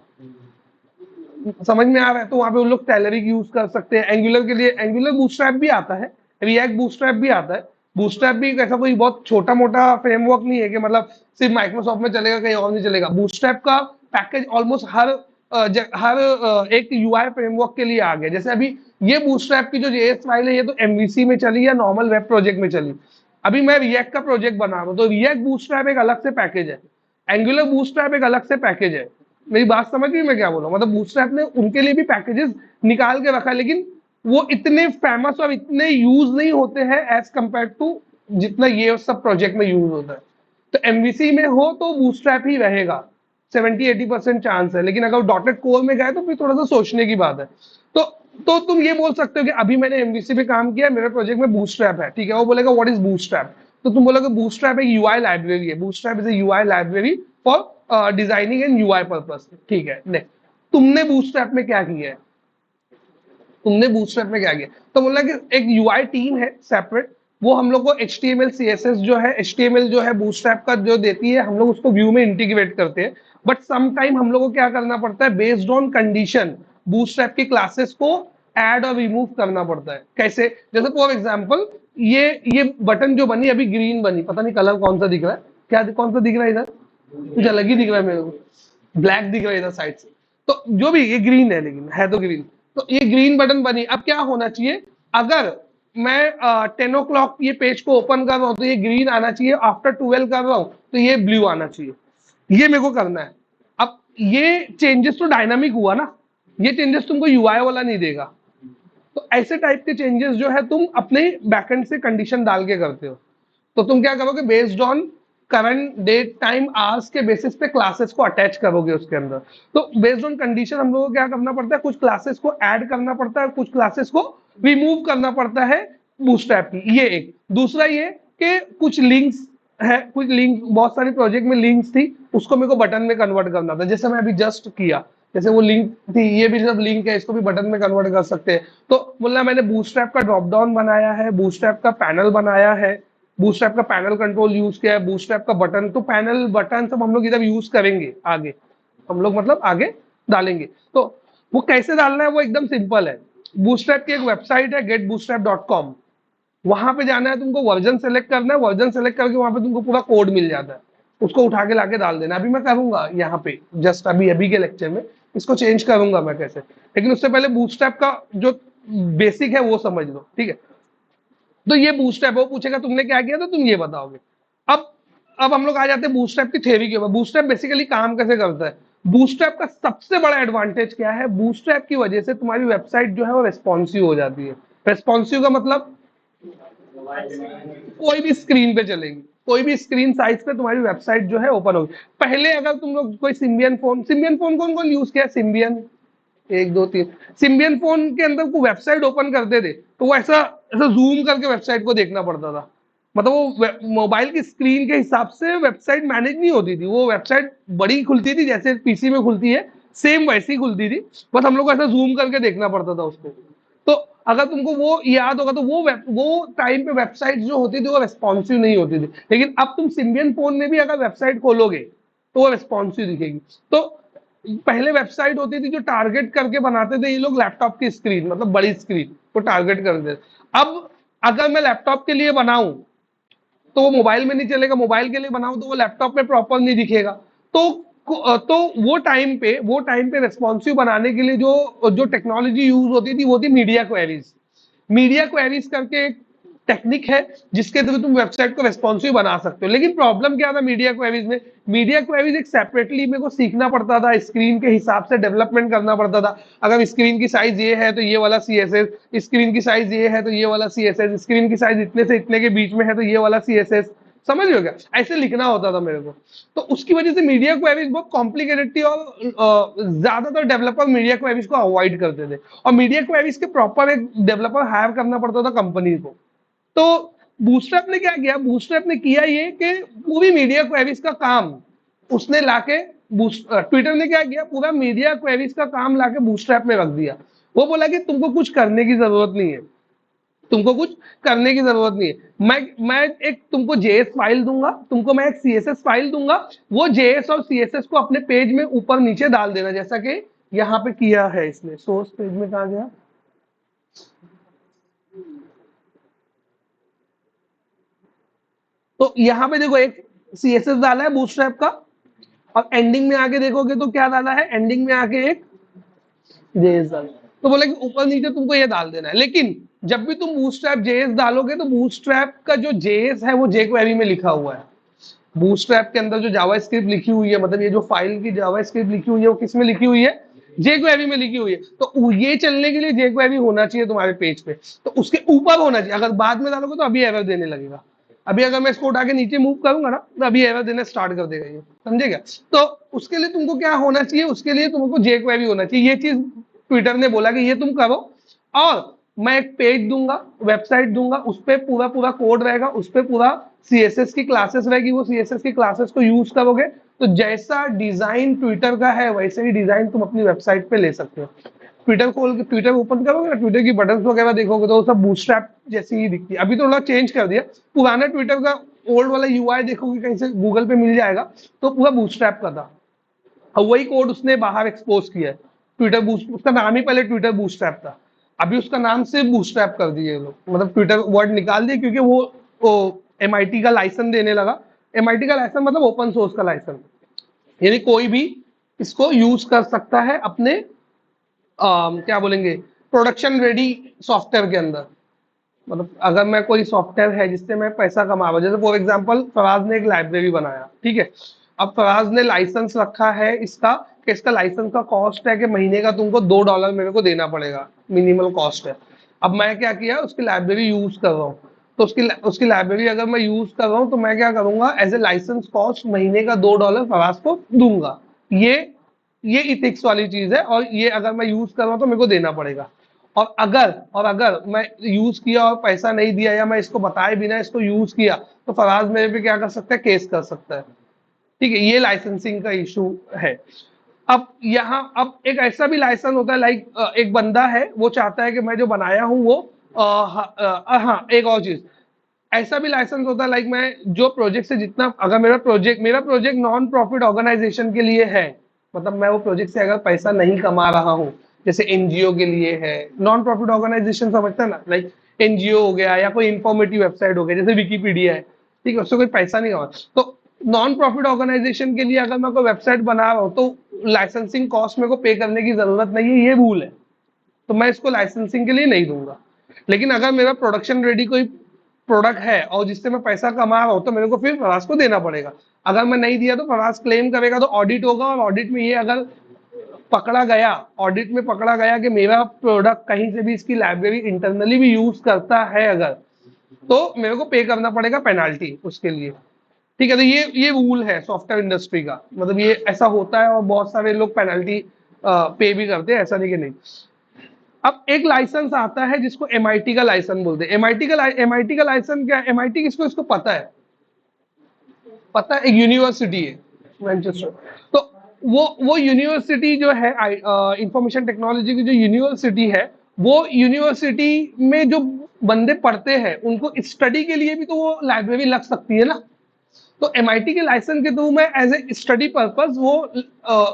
समझ में आ रहा है। तो वहां पे उन लोग टेलरिक यूज कर सकते हैं एंगुलर के लिए, एंगुलर बूटस्ट्रैप भी आता है, रिएक्ट बूटस्ट्रैप भी आता है। बूटस्ट्रैप भी ऐसा कोई बहुत छोटा मोटा फ्रेमवर्क नहीं है कि मतलब सिर्फ माइक्रोसॉफ्ट में चलेगा कहीं और नहीं चलेगा। बूटस्ट्रैप का पैकेज ऑलमोस्ट हर एक यूआई फ्रेमवर्क के लिए आ गया। जैसे अभी ये बूटस्ट्रैप की जो जेएस फाइल है, ये तो एमवीसी में चली या नॉर्मल वेब प्रोजेक्ट में चली। अभी मैं रिएक्ट का प्रोजेक्ट बना रहा हूँ, तो रिएक्ट बूटस्ट्रैप एक अलग से पैकेज है, एंगुलर बूटस्ट्रैप एक अलग से पैकेज है। मेरी बात समझ में मैं क्या बोला, मतलब बूटस्ट्रैप ने उनके लिए भी पैकेजेस निकाल के रखा है, लेकिन वो इतने फेमस और इतने यूज नहीं होते हैं एज कंपेयर टू जितना ये सब प्रोजेक्ट में यूज होता है। तो एमवीसी में हो तो बूटस्ट्रैप ही रहेगा, 70-80% चांस है। लेकिन अगर डॉटनेट कोर में गए तो फिर थोड़ा सा सोचने की बात है। तो तो तुम ये बोल सकते हो कि अभी मैंने एमवीसी पे काम किया, मेरे प्रोजेक्ट में बूटस्ट्रैप है, ठीक है। वो बोलेगा व्हाट इज बूटस्ट्रैप, तो तुम बोलोगे बूटस्ट्रैप एक यूआई लाइब्रेरी है, bootstrap is a UI library for designing and UI purpose, ठीक है। नेक्स्ट, तुमने बूटस्ट्रैप में क्या किया है, तुमने बूटस्ट्रैप में क्या किया, तो बोला कि एक यूआई टीम है सेपरेट, वो हम लोग को एचटीएमएल सीएसएस जो है, एचटीएमएल जो है बूटस्ट्रैप का जो देती है, हम लोग उसको व्यू में इंटीग्रेट करते हैं। बट सम टाइम हम लोग को क्या करना पड़ता है, बेस्ड ऑन कंडीशन बूटस्ट्रैप की क्लासेस को ऐड और रिमूव करना पड़ता है। कैसे, जैसे फॉर एग्जांपल ये बटन जो बनी अभी ग्रीन बनी, पता नहीं कलर कौन सा दिख रहा है, क्या कौन सा दिख रहा है इधर, कुछ अलग ही दिख रहा है मेरे को, ब्लैक दिख रहा है इधर साइड से। तो जो भी ये ग्रीन है, लेकिन है तो ग्रीन। तो ये ग्रीन बटन बनी, अब क्या होना चाहिए, अगर मैं 10 o'clock ये पेज को ओपन कर रहा हूं तो ये ग्रीन आना चाहिए, आफ्टर 12 कर रहा हूं तो ये ब्लू आना चाहिए। ये मेरे को करना है। अब ये चेंजेस तो डायनामिक हुआ ना, ये चेंजेस तुमको यूआई वाला नहीं देगा। तो ऐसे टाइप के चेंजेस जो है तुम अपने बैकएंड से कंडीशन डाल के करते हो। तो तुम क्या करोगे, based on current date time hours के बेसिस पे क्लासेस को अटैच करोगे उसके अंदर। तो बेस्ड ऑन कंडीशन हम लोगों को क्या करना पड़ता है, कुछ क्लासेस को ऐड करना पड़ता है, कुछ क्लासेस को रिमूव करना पड़ता है बूटस्ट्रैप की। ये एक। दूसरा ये कि कुछ लिंक्स है, कुछ लिंक, बहुत सारी प्रोजेक्ट में लिंक्स थी, उसको मेरे को बटन में कन्वर्ट करना था, जैसे मैं अभी जस्ट किया। जैसे वो लिंक थी, ये भी सब लिंक है, इसको भी बटन में कन्वर्ट कर सकते हैं। तो बोलना मैंने बूटस्ट्रैप का ड्रॉप डाउन बनाया है, बूटस्ट्रैप का पैनल बनाया है, बूटस्ट्रैप का पैनल कंट्रोल यूज किया है, बूटस्ट्रैप का बटन, तो पैनल बटन सब हम लोग इधर यूज करेंगे आगे, हम लोग मतलब आगे डालेंगे। तो वो कैसे डालना है, वो एकदम सिंपल है। बूटस्ट्रैप की एक वेबसाइट है getbootstrap.com, वहां पे जाना है, तुमको वर्जन सेलेक्ट करना है, वर्जन सेलेक्ट करके वहां पे तुमको पूरा कोड मिल जाता है, उसको उठा के लाके डाल देना। अभी मैं करूंगा यहाँ पे जस्ट अभी अभी के लेक्चर में इसको चेंज करूंगा मैं कैसे, लेकिन उससे पहले बूटस्ट्रैप का जो बेसिक है वो समझ लो, ठीक है। तो ये बूटस्ट्रैप, वो पूछेगा तुमने क्या किया, तो तुम ये बताओगे। अब अब हम लोग आ जाते हैं बूटस्ट्रैप की थ्योरी के ऊपर। बूटस्ट्रैप बेसिकली काम कैसे करता है, बूटस्ट्रैप का सबसे बड़ा एडवांटेज क्या है, बूटस्ट्रैप की वजह से तुम्हारी वेबसाइट जो है वो रेस्पॉन्सिव हो जाती है। रेस्पॉन्सिव का मतलब कोई भी स्क्रीन पे चलेगी, कोई भी स्क्रीन साइज पे तुम्हारी वेबसाइट जो है ओपन होगी। पहले अगर तुम लोग कोई सिम्बियन फोन कौन कौन यूज किया, सिम्बियन 1 2 3, सिम्बियन फोन के अंदर को वेबसाइट ओपन करते थे तो वो ऐसा ऐसा जूम करके वेबसाइट को देखना पड़ता था, मतलब वो मोबाइल की स्क्रीन के हिसाब से वेबसाइट मैनेज नहीं होती थी। वो वेबसाइट बड़ी खुलती थी जैसे पीसी में खुलती है, सेम वैसी खुलती थी, बस हम लोग को ऐसा जूम करके देखना पड़ता था उसको। तो अगर तुमको वो याद होगा तो वो टाइम पे वेबसाइट जो होती थी वो रेस्पॉन्सिव नहीं होती थी, लेकिन अब तुम सिम्बियन फोन में भी अगर वेबसाइट खोलोगे तो वो रेस्पॉन्सिव दिखेगी। तो पहले वेबसाइट होती थी जो टारगेट करके बनाते थे ये लोग, लैपटॉप की स्क्रीन, मतलब बड़ी स्क्रीन को टारगेट करते थे। अब अगर मैं लैपटॉप के लिए बनाऊं तो वो मोबाइल में नहीं चलेगा, मोबाइल के लिए बनाओ तो वो लैपटॉप में प्रॉपर नहीं दिखेगा। तो तो वो टाइम पे रेस्पॉन्सिव बनाने के लिए जो जो टेक्नोलॉजी यूज होती थी वो थी मीडिया क्वेरीज। मीडिया क्वेरीज करके एक टेक्निक है जिसके थ्रू तुम वेबसाइट को रेस्पॉन्सिव बना सकते हो। लेकिन प्रॉब्लम क्या था मीडिया क्वेरीज में, मीडिया क्वेरीज एक सेपरेटली मेरे को सीखना पड़ता था, स्क्रीन के हिसाब से डेवलपमेंट करना पड़ता था। अगर स्क्रीन की साइज ये है तो ये वाला सीएसएस, स्क्रीन की साइज ये है तो ये वाला सीएसएस, स्क्रीन की साइज इतने से इतने के बीच में है तो ये वाला सीएसएस, समझ रहे हो क्या, ऐसे लिखना होता था मेरे को। तो उसकी वजह से मीडिया क्वेरीज बहुत कॉम्प्लिकेटेड थी और ज्यादातर डेवलपर मीडिया क्वेरीज को अवॉइड करते थे। और मीडिया क्वेरीज के प्रॉपर एक डेवलपर हायर करना पड़ता था कंपनी को। तो बूटस्ट्रैप ने क्या किया, बूटस्ट्रैप ने किया ये कि पूरी मीडिया क्वेरीज का काम उसने लाके, ट्विटर ने क्या किया, पूरा मीडिया क्वेरीज का काम लाके बूटस्ट्रैप में रख दिया। वो बोला कि तुमको कुछ करने की जरूरत नहीं है, तुमको कुछ करने की जरूरत नहीं है। मैं एक तुमको जेएस फाइल दूंगा, तुमको मैं एक सीएसएस फाइल दूंगा, वो जेएस और सीएसएस को अपने पेज में ऊपर नीचे डाल देना, जैसा कि यहाँ पे किया है इसने। सोर्स पेज में कहा गया, तो यहाँ पे देखो एक सीएसएस डाला है बूटस्ट्रैप का, और एंडिंग में आके देखोगे तो क्या डाला है, एंडिंग में आके एक जेएस डाला। तो बोले कि ऊपर नीचे तुमको ये डाल देना है। लेकिन जब भी तुम बूटस्ट्रैप जेएस डालोगे तो बूटस्ट्रैप का जो जेएस है वो जेक्वेरी में लिखा हुआ है। बूटस्ट्रैप के अंदर जो जावास्क्रिप्ट लिखी हुई है, मतलब ये जो फाइल की जावास्क्रिप्ट लिखी हुई है वो किस में लिखी हुई है, जेक्वेरी में लिखी हुई है। तो ये चलने के लिए जेक्वेरी होना चाहिए तुम्हारे पेज पे, तो उसके ऊपर होना चाहिए। अगर बाद में डालोगे तो अभी एरर देने लगेगा। अभी अगर मैं इसको उठा के नीचे मूव करूंगा ना तो अभी एरर देना स्टार्ट कर देगा ये, समझे क्या। तो उसके लिए तुमको क्या होना चाहिए, उसके लिए तुमको जेक्वेरी होना चाहिए। ये चीज ट्विटर ने बोला कि ये तुम करो, और मैं एक पेज दूंगा, वेबसाइट दूंगा, उस पर पूरा पूरा कोड रहेगा, उस पर पूरा सीएसएस की क्लासेस रहेगी, वो सीएसएस की क्लासेस को यूज करोगे तो जैसा डिजाइन ट्विटर का है वैसे ही डिजाइन तुम अपनी वेबसाइट पे ले सकते हो। ट्विटर खोल के ट्विटर ओपन करोगे ना, ट्विटर की बटन वगैरह देखोगे तो सब बूटस्ट्रैप जैसी ही दिखती है। अभी तो थोड़ा चेंज कर दिया, पुराना ट्विटर का ओल्ड वाला यूआई देखोगे कहीं से गूगल पे मिल जाएगा, तो पूरा बूटस्ट्रैप का था। और वही कोड उसने बाहर एक्सपोज किया है। ट्विटर बूस्ट, उसका नाम ही पहले ट्विटर बूटस्ट्रैप था, अभी उसका नाम से बूटस्ट्रैप कर दिए लोग, मतलब ट्विटर वर्ड निकाल दिए, क्योंकि वो एमआईटी का लाइसेंस देने लगा। एमआईटी का लाइसेंस मतलब ओपन सोर्स का लाइसेंस, यानी कोई भी इसको यूज कर सकता है अपने क्या बोलेंगे, प्रोडक्शन रेडी सॉफ्टवेयर के अंदर। मतलब अगर मैं कोई सॉफ्टवेयर है जिससे मैं पैसा कमा रहा हूं, जैसे फॉर एग्जांपल फराज ने एक लाइब्रेरी बनाया, ठीक है। अब फराज ने लाइसेंस रखा है इसका, कि इसका लाइसेंस का कॉस्ट है कि महीने का तुमको $2 मेरे को देना पड़ेगा, मिनिमल कॉस्ट है। अब मैं क्या किया, उसकी लाइब्रेरी यूज कर रहा हूँ, तो उसकी लाइब्रेरी अगर मैं यूज कर रहा हूँ तो मैं क्या करूंगा, एज ए लाइसेंस कॉस्ट महीने का $2 फराज को दूंगा। ये ये इथिक्स वाली चीज है, और ये अगर मैं यूज कर रहा हूँ तो मेरे को देना पड़ेगा। और अगर मैं यूज किया और पैसा नहीं दिया, या मैं इसको बताए बिना इसको यूज किया, तो फराज मेरे पे क्या कर सकता है, केस कर सकता है। ठीक है, ये लाइसेंसिंग का इशू है। अब एक ऐसा भी लाइसेंस होता है, लाइक एक बंदा है वो चाहता है कि मैं जो बनाया हूं वो हाँ, एक और चीज, ऐसा भी लाइसेंस होता है, लाइक मैं जो प्रोजेक्ट से जितना, अगर मेरा प्रोजेक्ट नॉन प्रॉफिट ऑर्गेनाइजेशन के लिए है, मतलब मैं वो प्रोजेक्ट से अगर पैसा नहीं कमा रहा हूँ, जैसे एनजीओ के लिए है, नॉन प्रॉफिट ऑर्गेनाइजेशन समझता है ना, लाइक एनजीओ हो गया या कोई इंफॉर्मेटिव वेबसाइट हो गया जैसे विकीपीडिया है, ठीक है, उससे कोई पैसा नहीं कमा, तो नॉन प्रॉफिट ऑर्गेनाइजेशन के लिए अगर मैं कोई वेबसाइट बना रहा हूँ तो लाइसेंसिंग कॉस्ट मेरे को पे करने की जरूरत नहीं है, ये रूल है। तो मैं इसको लाइसेंसिंग के लिए नहीं दूंगा। लेकिन अगर मेरा प्रोडक्शन रेडी कोई प्रोडक्ट है और जिससे मैं पैसा कमा रहा हूं तो मेरे को फिर फराज को देना पड़ेगा। अगर मैं नहीं दिया तो फराज क्लेम करेगा, तो ऑडिट होगा, और ऑडिट में ये अगर पकड़ा गया कि मेरा प्रोडक्ट कहीं से भी इसकी लाइब्रेरी इंटरनली भी यूज करता है अगर, तो मेरे को पे करना पड़ेगा पेनाल्टी उसके लिए। ठीक है, तो ये रूल है सॉफ्टवेयर इंडस्ट्री का, मतलब ये ऐसा होता है और बहुत सारे लोग पेनल्टी पे भी करते हैं, ऐसा नहीं कि नहीं। अब एक लाइसेंस आता है जिसको एमआईटी का लाइसेंस बोलते हैं। एमआईटी का लाइसेंस क्या है, एमआईटी किसको, इसको पता है, एक यूनिवर्सिटी है मैनचेस्टर। तो वो यूनिवर्सिटी जो है, इंफॉर्मेशन टेक्नोलॉजी की जो यूनिवर्सिटी है, वो यूनिवर्सिटी में जो बंदे पढ़ते हैं उनको स्टडी के लिए भी तो वो लाइब्रेरी लग सकती है ना। तो एमआईटी के लाइसेंस के थ्रू मैं एज ए स्टडी पर्पस वो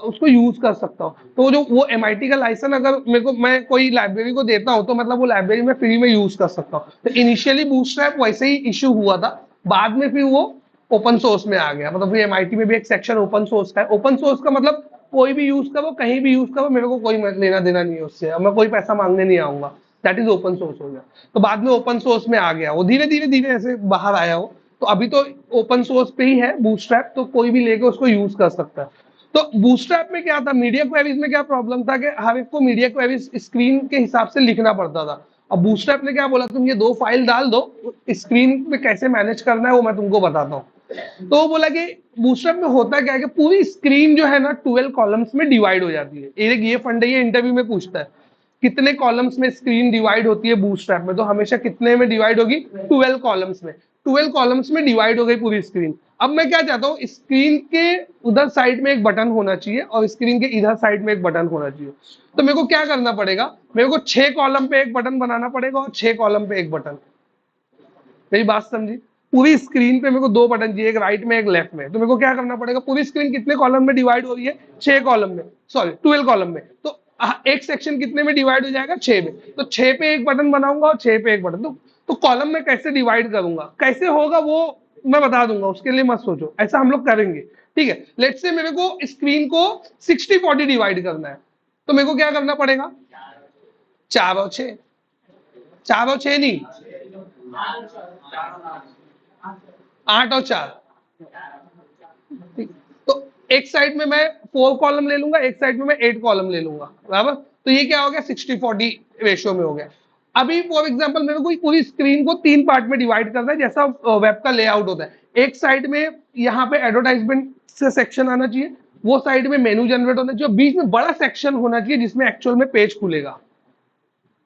उसको यूज कर सकता हूँ। तो जो वो एमआईटी का लाइसेंस अगर मेरे को, मैं कोई लाइब्रेरी को देता हूँ तो मतलब वो लाइब्रेरी में फ्री में यूज कर सकता हूँ। तो इनिशियली बूटस्ट्रैप वैसे ही इशू हुआ था, बाद में फिर वो ओपन सोर्स में आ गया, मतलब एमआईटी में भी एक सेक्शन ओपन सोर्स का है। ओपन सोर्स का मतलब कोई भी यूज करो, कहीं भी यूज करो, मेरे को कोई लेना देना नहीं है उससे, और मैं कोई पैसा मांगने नहीं आऊंगा। दैट इज ओपन सोर्स हो गया। तो बाद में ओपन सोर्स में आ गया वो, धीरे धीरे धीरे ऐसे बाहर आया वो। तो अभी तो ओपन सोर्स पे ही है बूटस्ट्रैप, तो कोई भी लेके उसको यूज कर सकता है। तो बूटस्ट्रैप में क्या था, मीडिया क्वेरीज में क्या प्रॉब्लम था कि हर एक को मीडिया क्वेरीज स्क्रीन के हिसाब से लिखना पड़ता था। अब बूटस्ट्रैप ने क्या बोला, तुम ये 2 फाइल डाल दो, स्क्रीन पे कैसे मैनेज करना है वो मैं तुमको बताता हूँ। तो वो बोला कि बूटस्ट्रैप में होता क्या है कि पूरी स्क्रीन जो है ना 12 कॉलम्स में डिवाइड हो जाती है। एक ये फंड है, ये इंटरव्यू में पूछता है कितने कॉलम्स में स्क्रीन डिवाइड होती है बूटस्ट्रैप में, तो हमेशा कितने में डिवाइड होगी, 12 कॉलम्स में। 12 कॉलम्स में डिवाइड हो गई पूरी स्क्रीन। अब मैं क्या चाहता हूँ, स्क्रीन के उधर साइड में एक बटन होना चाहिए और स्क्रीन के इधर साइड में एक बटन होना चाहिए। तो मेरे को क्या करना पड़ेगा, मेरे को 6 कॉलम पे एक बटन बनाना पड़ेगा और 6 कॉलम पे एक बटन। मेरी बात समझी? पूरी स्क्रीन पे मेरे को 2 बटन चाहिए, एक राइट में एक लेफ्ट में। तो मेरे को क्या करना पड़ेगा, पूरी स्क्रीन कितने कॉलम में डिवाइड हो रही है, 6 कॉलम में, सॉरी 12 कॉलम में। तो एक सेक्शन कितने में डिवाइड हो जाएगा, 6 में। तो 6 पे एक बटन बनाऊंगा और 6 पे एक बटन। तो कॉलम में कैसे डिवाइड करूंगा, कैसे होगा वो मैं बता दूंगा, उसके लिए मत सोचो, ऐसा हम लोग करेंगे। ठीक है, लेट्स से मेरे को स्क्रीन को 60-40 डिवाइड करना है। तो मेरे को क्या करना पड़ेगा, 4 और 6, 4 और 6 नहीं, 8 और 4। तो एक साइड में मैं 4 कॉलम ले लूंगा, एक साइड में मैं 8 कॉलम ले लूंगा, बराबर। तो ये क्या हो गया, 60-40 रेशियो में हो गया। अभी फॉर एग्जांपल मेरे को पूरी स्क्रीन को 3 पार्ट में डिवाइड करना है, जैसा वेब का लेआउट होता है। एक साइड में यहाँ पे एडवर्टाइजमेंट से सेक्शन आना चाहिए, वो साइड में मेनू जनरेट होना चाहिए, बीच में बड़ा सेक्शन होना चाहिए जिसमें एक्चुअल में पेज खुलेगा।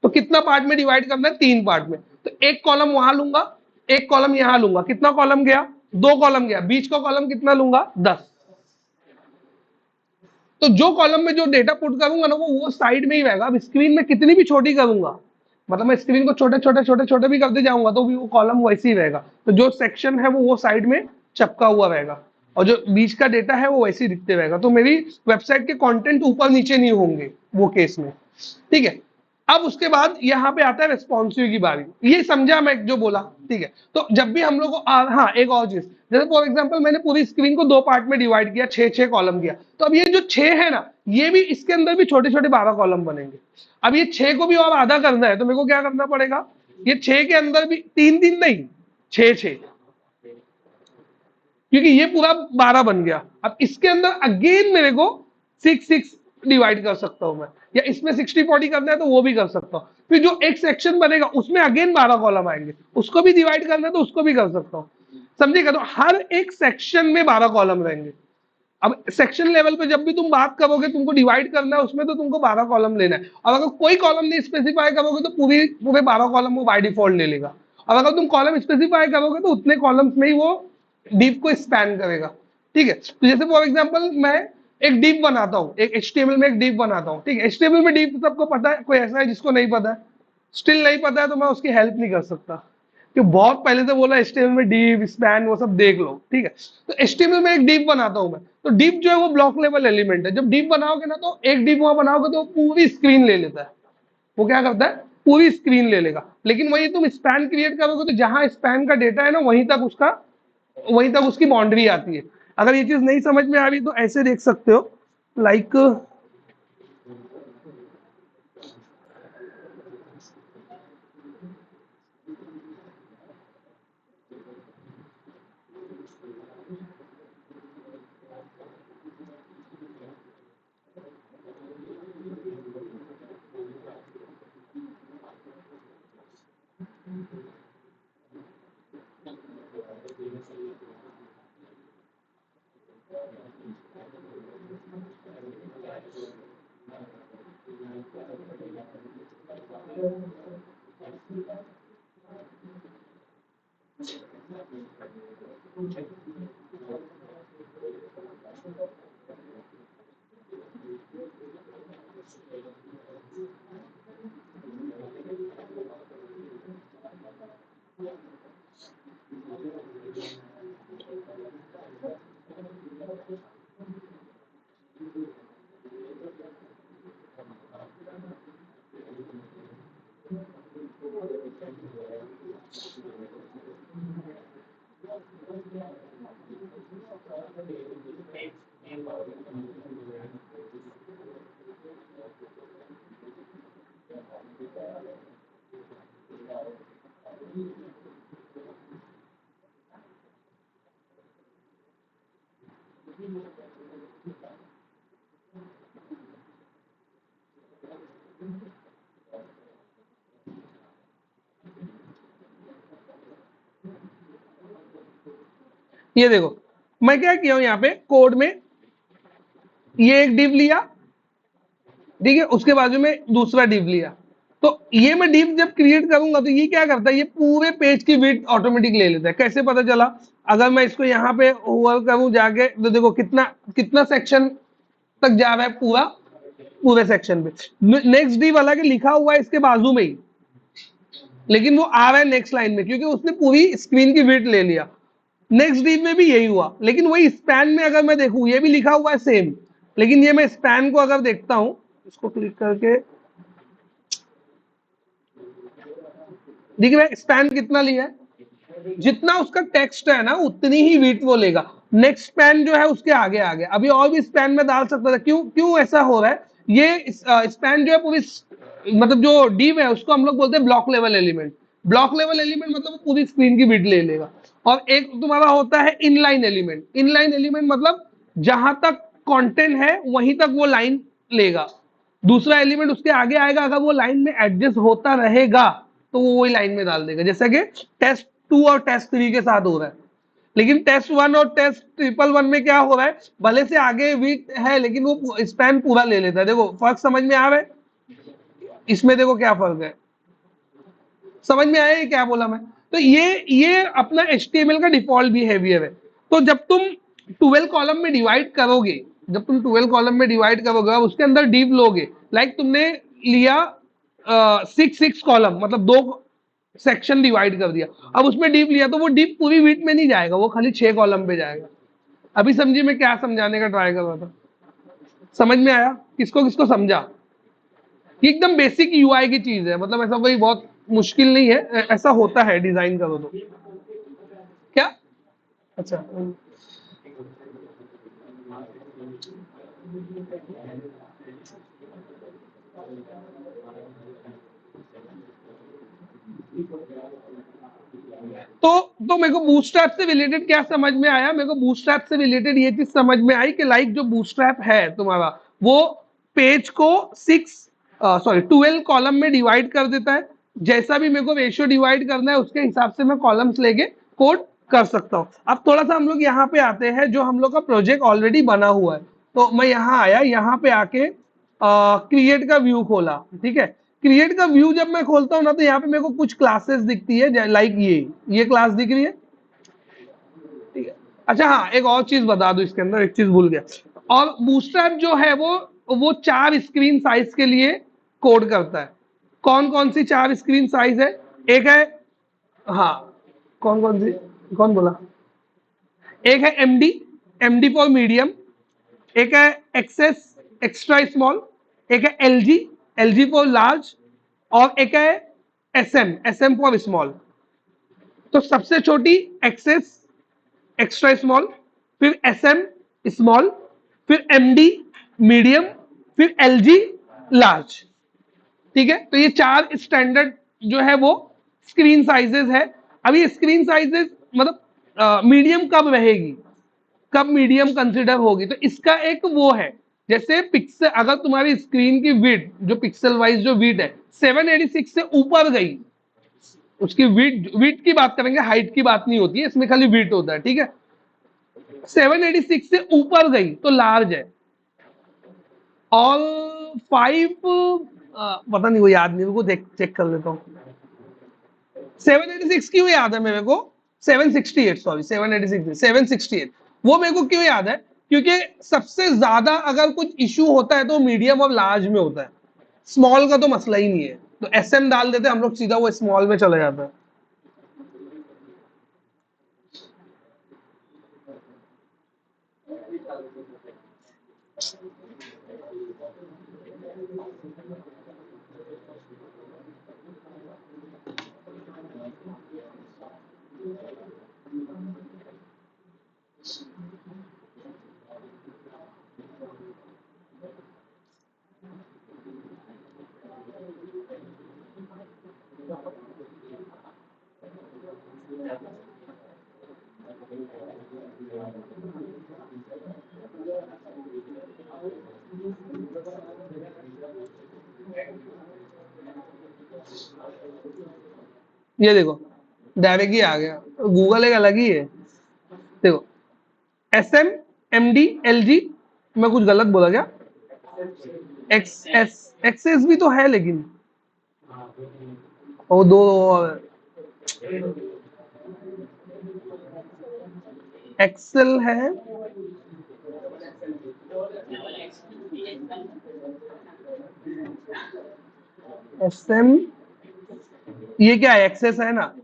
तो कितना पार्ट में डिवाइड करना है, 3 पार्ट में। तो एक कॉलम वहां लूंगा, एक कॉलम यहां लूंगा। कितना कॉलम गया, 2 कॉलम गया। बीच का कॉलम कितना लूंगा, 10। तो जो कॉलम में जो डेटा पुट करूंगा ना वो साइड में ही रहेगा। अब स्क्रीन में कितनी भी छोटी करूंगा, मतलब मैं स्क्रीन को छोटे छोटे छोटे छोटे भी करते जाऊंगा तो भी वो कॉलम वैसे ही रहेगा। तो जो सेक्शन है वो साइड में चपका हुआ रहेगा, और जो बीच का डेटा है वो वैसे ही दिखते रहेगा। तो मेरी वेबसाइट के कंटेंट ऊपर नीचे नहीं होंगे वो केस में। ठीक है, अब उसके बाद यहाँ पे आता है रेस्पॉन्सिव की बारी। ये समझा मैं जो बोला, ठीक है। तो जब भी हम लोग को हाँ एक और चीज, जैसे फॉर एग्जांपल मैंने पूरी स्क्रीन को 2 पार्ट में डिवाइड किया, 6-6 कॉलम किया। तो अब ये जो 6 है ना, ये भी इसके अंदर भी छोटे छोटे 12 कॉलम बनेंगे। अब ये 6 को भी और आधा करना है, तो मेरे को क्या करना पड़ेगा, ये 6 के अंदर भी 3-3 नहीं, 6-6, क्योंकि ये पूरा 12 बन गया। अब इसके अंदर अगेन मेरे को 6-6 डिवाइड कर सकता हूं मैं, या इसमें 60-40 करना है तो वो भी कर सकता हूँ। फिर जो एक सेक्शन बनेगा उसमें अगेन 12 कॉलम आएंगे, उसको भी डिवाइड करना है तो उसको भी कर सकता हूँ। समझिएगा? तो हर एक सेक्शन में 12 कॉलम रहेंगे। अब सेक्शन लेवल पे जब भी तुम बात करोगे, तुमको डिवाइड करना है उसमें, तो तुमको 12 कॉलम लेना है। और अगर कोई कॉलम नहीं स्पेसिफाई करोगे तो पूरे 12 कॉलम वो बाय डिफॉल्ट ले लेगा। और अगर तुम कॉलम स्पेसिफाई करोगे तो उतने कॉलम्स में ही वो डीप को स्पैन करेगा। ठीक है, तो जैसे फॉर एग्जाम्पल मैं एक डीप बनाता हूँ, एक एचटीएमएल में एक डीप बनाता हूँ। ठीक है, एचटीएमएल में डीप सबको पता है, कोई ऐसा है जिसको नहीं पता है? स्टिल नहीं पता है तो मैं उसकी हेल्प नहीं कर सकता, कि बहुत पहले से बोला एचटीएमएल में डीप स्पैन वो सब देख लो। ठीक है, तो एचटीएमएल में एक डीप बनाता हूं मैं। तो डीप जो है वो ब्लॉक लेवल एलिमेंट है। जब डीप बनाओगे ना तो एक डीप वहां बनाओगे तो पूरी स्क्रीन ले लेता है। वो क्या करता है, पूरी स्क्रीन ले लेगा। लेकिन वही तुम स्पैन क्रिएट करोगे तो जहां स्पैन का डेटा है ना वहीं तक उसकी बाउंड्री आती है। अगर ये चीज नहीं समझ में आ रही तो ऐसे देख सकते हो, लाइक ये देखो मैं क्या किया हूं यहाँ पे कोड में, ये एक div लिया, ठीक है, उसके बाजू में दूसरा div लिया। तो ये मैं div जब क्रिएट करूंगा तो ये क्या करता है, ये पूरे पेज की विड्थ ऑटोमेटिक ले लेता है। कैसे पता चला? अगर मैं इसको यहाँ पे ओवर करूं जाके, तो देखो कितना कितना सेक्शन तक जा रहा है, पूरा पूरे सेक्शन पे। नेक्स्ट div वाला के लिखा हुआ है इसके बाजू में ही, लेकिन वो आ रहा है नेक्स्ट लाइन में, क्योंकि उसने पूरी स्क्रीन की विड्थ ले लिया। नेक्स्ट डीप में भी यही हुआ, लेकिन वही स्पैन में अगर मैं देखूं, ये भी लिखा हुआ है सेम, लेकिन ये मैं स्पैन को अगर देखता हूं, इसको क्लिक करके दिख रहा है स्पैन कितना लिया है, जितना उसका टेक्स्ट है ना उतनी ही विड्थ वो लेगा। नेक्स्ट स्पैन जो है उसके आगे आगे, अभी और भी स्पैन में डाल सकता था। क्यों क्यों ऐसा हो रहा है? ये स्पैन जो है पूरी, मतलब जो डीव है उसको हम लोग बोलते हैं block level element. Block level element मतलब वो पूरी स्क्रीन की विड्थ ले लेगा। और एक तुम्हारा होता है इनलाइन एलिमेंट। इनलाइन एलिमेंट मतलब जहां तक कंटेंट है वहीं तक वो लाइन लेगा, दूसरा एलिमेंट उसके आगे आएगा, अगर वो लाइन में एडजस्ट होता रहेगा तो वो वही लाइन में डाल देगा, जैसा कि टेस्ट 2 और टेस्ट 3 के साथ हो रहा है। लेकिन टेस्ट 1 और टेस्ट ट्रिपल वन में क्या हो रहा है, भले से आगे वीक है लेकिन वो स्पैन पूरा ले लेता है। देखो फर्क समझ में आ रहा है? इसमें देखो क्या फर्क है, समझ में आया ये क्या बोला मैं? तो ये अपना HTML का डिफॉल्ट बिहेवियर है। तो जब तुम 12 कॉलम में डिवाइड करोगे, जब तुम 12 कॉलम में डिवाइड करोगे, अब उसके अंदर डिव लोगे, लाइक तुमने लिया 6 कॉलम, मतलब 2 सेक्शन डिवाइड कर दिया, अब उसमें डिव लिया, तो वो डिव पूरी विड्थ में नहीं जाएगा, वो खाली 6 कॉलम पे जाएगा। अभी समझिए मैं क्या समझाने का ट्राई कर रहा था? समझ में आया? किसको किसको समझा? ये एकदम बेसिक यूआई की चीज है, मतलब ऐसा कोई बहुत मुश्किल नहीं है, ऐसा होता है डिजाइन करो तो। क्या? अच्छा। तो मेरे को बूटस्ट्रैप से रिलेटेड क्या समझ में आया? मेरे को बूटस्ट्रैप से रिलेटेड ये चीज समझ में आई कि लाइक जो बूटस्ट्रैप है तुम्हारा, वो पेज को 12 कॉलम में डिवाइड कर देता है। जैसा भी मेरे को रेशियो डिवाइड करना है उसके हिसाब से मैं कॉलम्स लेके कोड कर सकता हूँ। अब थोड़ा सा हम लोग यहाँ पे आते हैं, जो हम लोग का प्रोजेक्ट ऑलरेडी बना हुआ है। तो मैं यहाँ आया, यहाँ पे आके क्रिएट का व्यू खोला, ठीक है। क्रिएट का व्यू जब मैं खोलता हूँ ना, तो यहाँ पे मेरे को कुछ क्लासेस दिखती है, लाइक ये क्लास दिख रही है, ठीक है। अच्छा हाँ, एक और चीज बता दो, इसके अंदर एक चीज भूल गया। और बूटस्ट्रैप जो है वो 4 स्क्रीन साइज के लिए कोड करता है। कौन कौन सी 4 स्क्रीन साइज है? एक है, हाँ, कौन कौन सी, कौन बोला? एक है एमडी, एमडी फॉर मीडियम। एक है एक्सेस, एक्स्ट्रा स्मॉल। एक है एलजी, एलजी फॉर लार्ज। और एक है एसएम, एसएम फॉर स्मॉल। तो सबसे छोटी एक्सेस, एक्स्ट्रा स्मॉल, फिर एसएम स्मॉल, फिर एमडी मीडियम, फिर एलजी लार्ज, ठीक है। तो ये 4 स्टैंडर्ड जो है वो स्क्रीन साइजेस है। अभी स्क्रीन साइजेस मतलब मीडियम कब रहेगी, कब मीडियम कंसिडर होगी, तो इसका एक वो है, जैसे पिक्सल, अगर तुम्हारी स्क्रीन की विड्थ जो पिक्सल वाइज जो विड्थ है 786 से ऊपर गई, उसकी विड्थ की बात करेंगे, हाइट की बात नहीं होती है इसमें, खाली विड्थ होता है, ठीक है। 786 से ऊपर गई तो लार्ज है। और 5, पता नहीं, वो याद नहीं, वो देख चेक कर लेता हूँ। 786 क्यों याद है मेरे को? 768, सॉरी, 786 768, वो मेरे को क्यों याद है? क्योंकि सबसे ज्यादा अगर कुछ इश्यू होता है तो मीडियम और लार्ज में होता है, स्मॉल का तो मसला ही नहीं है। तो एसएम डाल देते हम लोग, सीधा वो स्मॉल में चला जाता है। ये देखो डायरेक्ट ही आ गया, गूगल एक अलग ही है। देखो SM MD LG, मैं कुछ गलत बोला क्या? XS भी तो है लेकिन वो दो एक्सेल है। SM ये क्या है? एक्सेस है ना,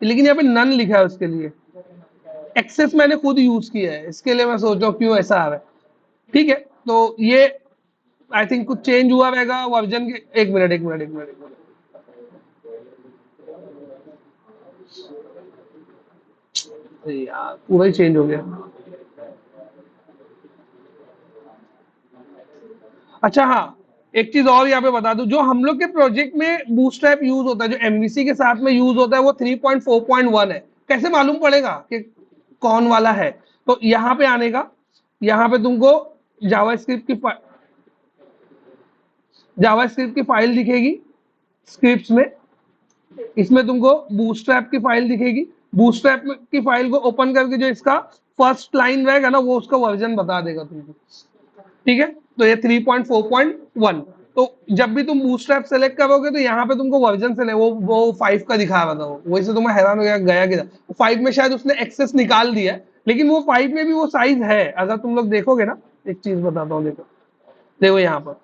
लेकिन यहाँ पे नन लिखा है उसके लिए। एक्सेस मैंने खुद यूज किया है, इसके लिए मैं सोच रहा हूँ क्यों ऐसा आ रहा है। ठीक है, तो ये आई थिंक कुछ चेंज हुआ रहेगा वर्जन के। एक मिनट एक मिनट एक मिनट एक मिनट, अरे यार पूरा ही चेंज हो गया। अच्छा हाँ, एक चीज और यहाँ पे बता दूं, जो हम लोग के प्रोजेक्ट में बूटस्ट्रैप यूज होता है, जो एमवीसी के साथ में यूज होता है, वो 3.4.1 है। कैसे मालूम पड़ेगा कि कौन वाला है? तो यहाँ पे आने का, यहाँ पे तुमको जावास्क्रिप्ट की जावास्क्रिप्ट की फाइल दिखेगी स्क्रिप्ट्स में। इसमें तुमको बूटस्ट्रैप की फाइल दिखेगी। बूटस्ट्रैप की फाइल को ओपन करके जो इसका फर्स्ट लाइन रहेगा ना, वो उसका वर्जन बता देगा तुमको। ठीक है, तो ये 3.4.1। तो जब भी तुम बूटस्ट्रैप सेलेक्ट करोगे तो यहाँ पे तुमको वर्जन से वो 5 का दिखा रहा था, वो वही से तुम्हें हैरान हो गया किधर। 5 में शायद उसने एक्सेस निकाल दिया है, लेकिन वो 5 में भी वो साइज है। अगर तुम लोग देखोगे ना, एक चीज बताता हूँ, देखो देखो यहाँ पर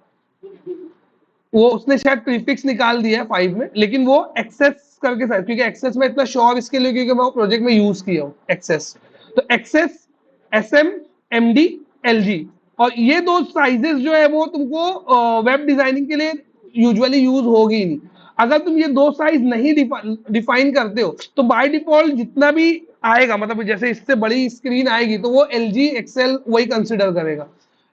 वो उसने शायद प्रीफिक्स निकाल दिया है 5 में, लेकिन वो एक्सेस करके साइज, क्योंकि एक्सेस में इतना श्योर इसके लिए क्योंकि मैं प्रोजेक्ट में यूज किया हूँ एक्सेस। तो एक्सेस, SM MD LG, और ये दो साइजेस जो है वो तुमको वेब डिजाइनिंग के लिए यूजुअली यूज होगी ही नहीं। अगर तुम ये दो साइज नहीं डिफाइन करते हो तो बाय डिफॉल्ट जितना भी आएगा, मतलब जैसे इससे बड़ी स्क्रीन आएगी तो वो LG एक्सेल वही कंसिडर करेगा।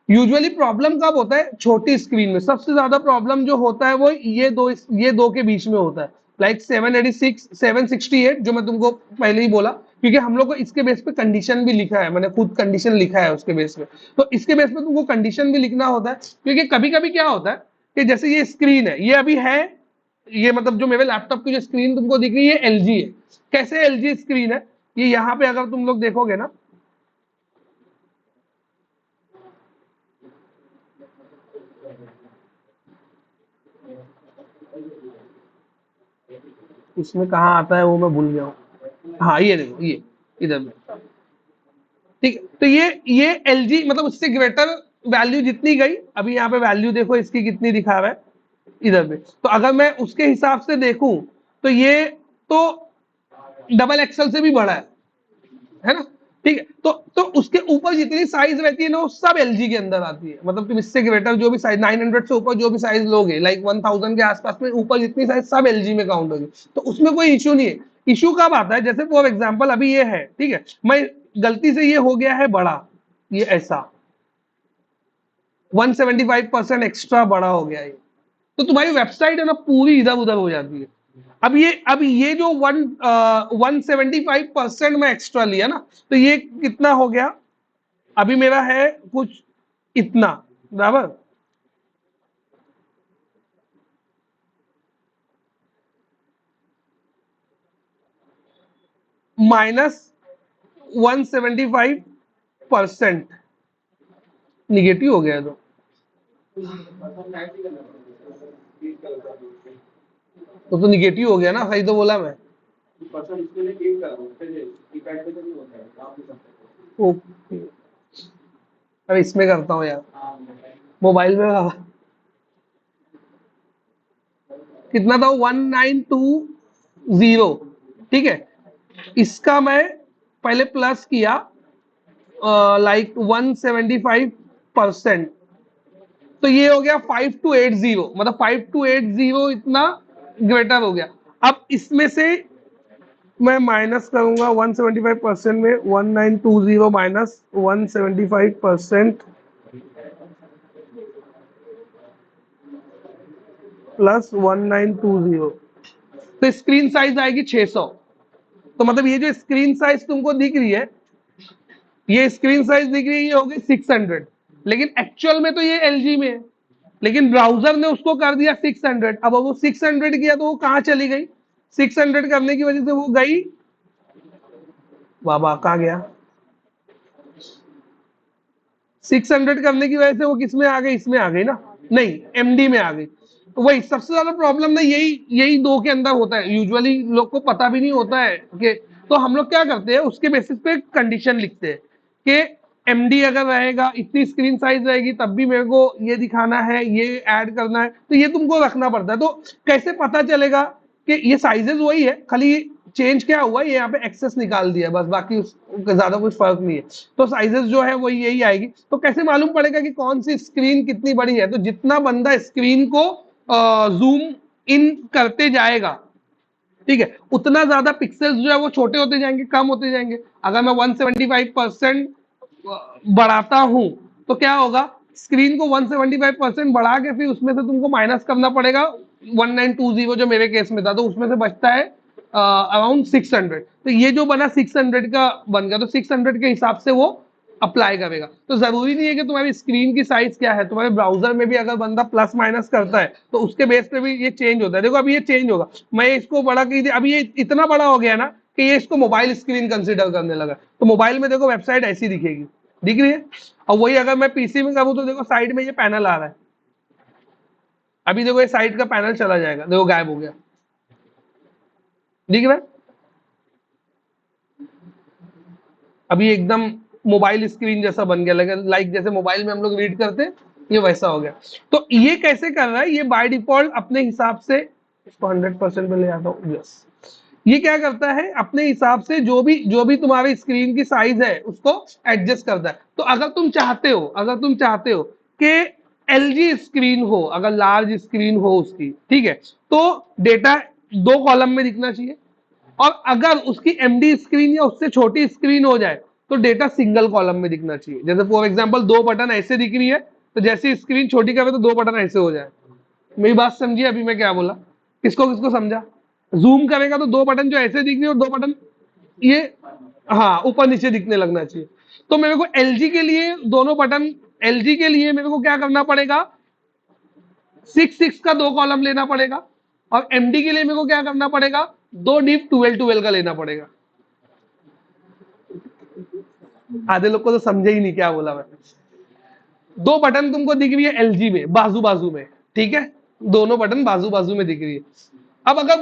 यूजुअली प्रॉब्लम कब होता है? छोटी स्क्रीन में सबसे ज्यादा प्रॉब्लम जो होता है वो ये दो के बीच में होता है। लाइक 786 768 जो मैं तुमको पहले ही बोला, क्योंकि हम लोग को इसके बेस पे कंडीशन भी लिखा है, मैंने खुद कंडीशन लिखा है उसके बेस पे। तो इसके बेस पे तुमको कंडीशन भी लिखना होता है, क्योंकि कभी कभी क्या होता है कि जैसे ये स्क्रीन है, ये अभी है, ये मतलब जो मेरे लैपटॉप की जो स्क्रीन तुमको दिख रही है LG है। कैसे LG स्क्रीन है? ये यहाँ पे अगर तुम लोग देखोगे ना, इसमें कहाँ आता है वो मैं भूल गया हूँ। हाँ ये देखो, ये इधर में। ठीक है, तो ये LG मतलब उससे ग्रेटर वैल्यू जितनी गई, अभी यहाँ पे वैल्यू देखो इसकी कितनी दिखा रहा है इधर पे। तो अगर मैं उसके हिसाब से देखूं तो ये तो डबल एक्सल से भी बड़ा है ना? ठीक है, तो उसके ऊपर जितनी साइज रहती है ना, वो सब LG के अंदर आती है। मतलब तुम इससे ग्रेटर जो भी साइज 900 से ऊपर जो भी साइज लोगे, लाइक 1000 के आसपास में ऊपर जितनी साइज, सब LG में काउंट होगी। तो उसमें कोई इश्यू नहीं है। इश्यू कब आता है? जैसे फॉर एग्जाम्पल अभी ये है, ठीक है, मैं गलती से ये हो गया है बड़ा, ये ऐसा 175% एक्स्ट्रा बड़ा हो गया है, तो तुम्हारी वेबसाइट है ना पूरी इधर उधर हो जाती है। अब ये जो 175% में एक्स्ट्रा लिया ना, तो ये कितना हो गया? अभी मेरा है कुछ इतना, बराबर। -175% निगेटिव हो गया है, तो निगेटिव हो गया ना, सही तो बोला मैं। ओके, अब इसमें करता हूँ यार, मोबाइल में कितना था? 1920। ठीक है, इसका मैं पहले प्लस किया लाइक 175%, तो ये हो गया 5280, मतलब 5280 इतना ग्रेटर हो गया। अब इसमें से मैं माइनस करूंगा 175% में 1920 माइनस 175% प्लस 1920, तो स्क्रीन साइज आएगी 600। तो मतलब ये जो स्क्रीन साइज तुमको दिख रही है, ये स्क्रीन साइज दिख रही है, ये होगी 600, लेकिन एक्चुअल में तो ये LG में है। लेकिन ब्राउजर ने उसको कर दिया 600। अब वो 600 किया तो वो कहाँ चली गई, 600 करने की वजह से वो गई, बाबा कहाँ गया, 600 करने की वजह से वो किस में आ गई, इसमें आ गई ना, नहीं एमडी में आ गई। तो वही सबसे ज्यादा प्रॉब्लम ना यही यही दो के अंदर होता है, यूजुअली लोग को पता भी नहीं होता है कि, तो हम लोग क्या करते हैं उसके बेसिस पे कंडीशन लिखते हैं कि एमडी अगर रहेगा, इतनी स्क्रीन साइज रहेगी, तब भी मेरे को ये दिखाना है, ये ऐड करना है, तो ये तुमको रखना पड़ता है। तो कैसे पता चलेगा कि ये साइजेस वही है, खाली चेंज क्या हुआ, ये यहाँ पे एक्सेस निकाल दिया बस, बाकी ज्यादा कुछ फर्क नहीं है। तो साइजेस जो है वो यही आएगी। तो कैसे मालूम पड़ेगा कि कौन सी स्क्रीन कितनी बड़ी है, तो जितना बंदा स्क्रीन को जूम इन करते जाएगा, ठीक है, उतना ज्यादा पिक्सल्स जो है वो छोटे होते जाएंगे, कम होते जाएंगे। अगर मैं 175% बढ़ाता हूं तो क्या होगा, स्क्रीन को 175% बढ़ा के फिर उसमें से तुमको माइनस करना पड़ेगा 1920 जो मेरे केस में था, तो उसमें से बचता है अराउंड 600। तो ये जो बना 600 का बन गया, तो 600 के हिसाब से वो अप्लाई करेगा। तो जरूरी नहीं है कि तुम्हारी स्क्रीन की साइज क्या है, तुम्हारे ब्राउजर में भी अगर बंदा प्लस माइनस करता है तो उसके बेस पे भी ये चेंज होता है। देखो अभी ये चेंज होगा, मैं इसको बड़ा की, अभी ये इतना बड़ा हो गया ना कि ये इसको मोबाइल स्क्रीन कंसिडर करने लगा। तो मोबाइल में देखो वेबसाइट ऐसी दिखेगी, दिख रही है। और वही अगर मैं पीसी में करूँ तो देखो साइड में ये पैनल आ रहा है, अभी देखो ये साइड का पैनल चला जाएगा, देखो गायब हो गया, दिख रहा है। अभी एकदम मोबाइल स्क्रीन जैसा बन गया, लगे लाइक जैसे मोबाइल में हम लोग रीड करते हैं, ये वैसा हो गया। तो ये कैसे कर रहा है, ये बाय डिफॉल्ट अपने हिसाब से, इसको 100% पे ले आता हूँ, यस। ये क्या करता है, अपने हिसाब से जो भी तुम्हारी स्क्रीन की साइज है उसको एडजस्ट करता है। तो अगर तुम चाहते हो कि एलजी स्क्रीन हो, अगर लार्ज स्क्रीन हो उसकी, ठीक है, तो डेटा 2 कॉलम में दिखना चाहिए। और अगर उसकी एमडी स्क्रीन या उससे छोटी स्क्रीन हो जाए तो डेटा सिंगल कॉलम में दिखना चाहिए। जैसे फॉर एग्जांपल 2 बटन ऐसे दिख रही है, तो जैसे स्क्रीन छोटी करे तो 2 बटन ऐसे हो जाए। मेरी बात समझिए अभी मैं क्या बोला, किसको किसको समझा। जूम करेगा तो 2 बटन जो ऐसे दिख रही है और 2 बटन ये, हाँ, ऊपर नीचे दिखने लगना चाहिए। तो मेरे को एलजी के लिए दोनों बटन, एलजी के लिए मेरे को क्या करना पड़ेगा, 6 6 का 2 कॉलम लेना पड़ेगा। और एमडी के लिए मेरे को क्या करना पड़ेगा, 2 डिप 12 12 का लेना पड़ेगा। आधे लोग को तो समझे ही नहीं क्या बोला मैं। 2 बटन तुमको दिख रही है एलजी में बाजू बाजू में, ठीक है, दोनों बटन बाजू बाजू में दिख रही है। अब अगर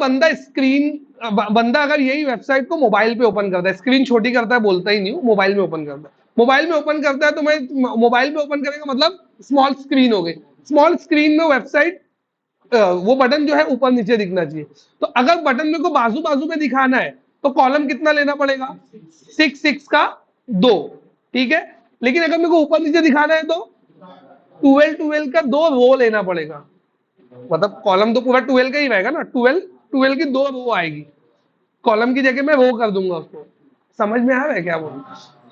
बंदा अगर यही वेबसाइट को मोबाइल पे ओपन करता है, स्क्रीन छोटी करता है बोलता ही नहीं हूँ, मोबाइल में ओपन करता है, मोबाइल में ओपन करता है, तो मैं मोबाइल पे ओपन करेगा मतलब स्मॉल स्क्रीन हो गई, स्मॉल स्क्रीन में वेबसाइट, वो बटन जो है ऊपर नीचे दिखना चाहिए। तो अगर बटन मेरे को बाजू बाजू में दिखाना है तो कॉलम कितना लेना पड़ेगा, 6 6 का 2, ठीक है। लेकिन अगर मेरे को ऊपर नीचे दिखाना है तो 12 12 का 2 रो लेना पड़ेगा। मतलब कॉलम तो पूरा 12 का ही रहेगा ना, 12 12 की 2 रो आएगी, कॉलम की जगह मैं रो कर दूंगा उसको। समझ में आ रहा है क्या बोलूं।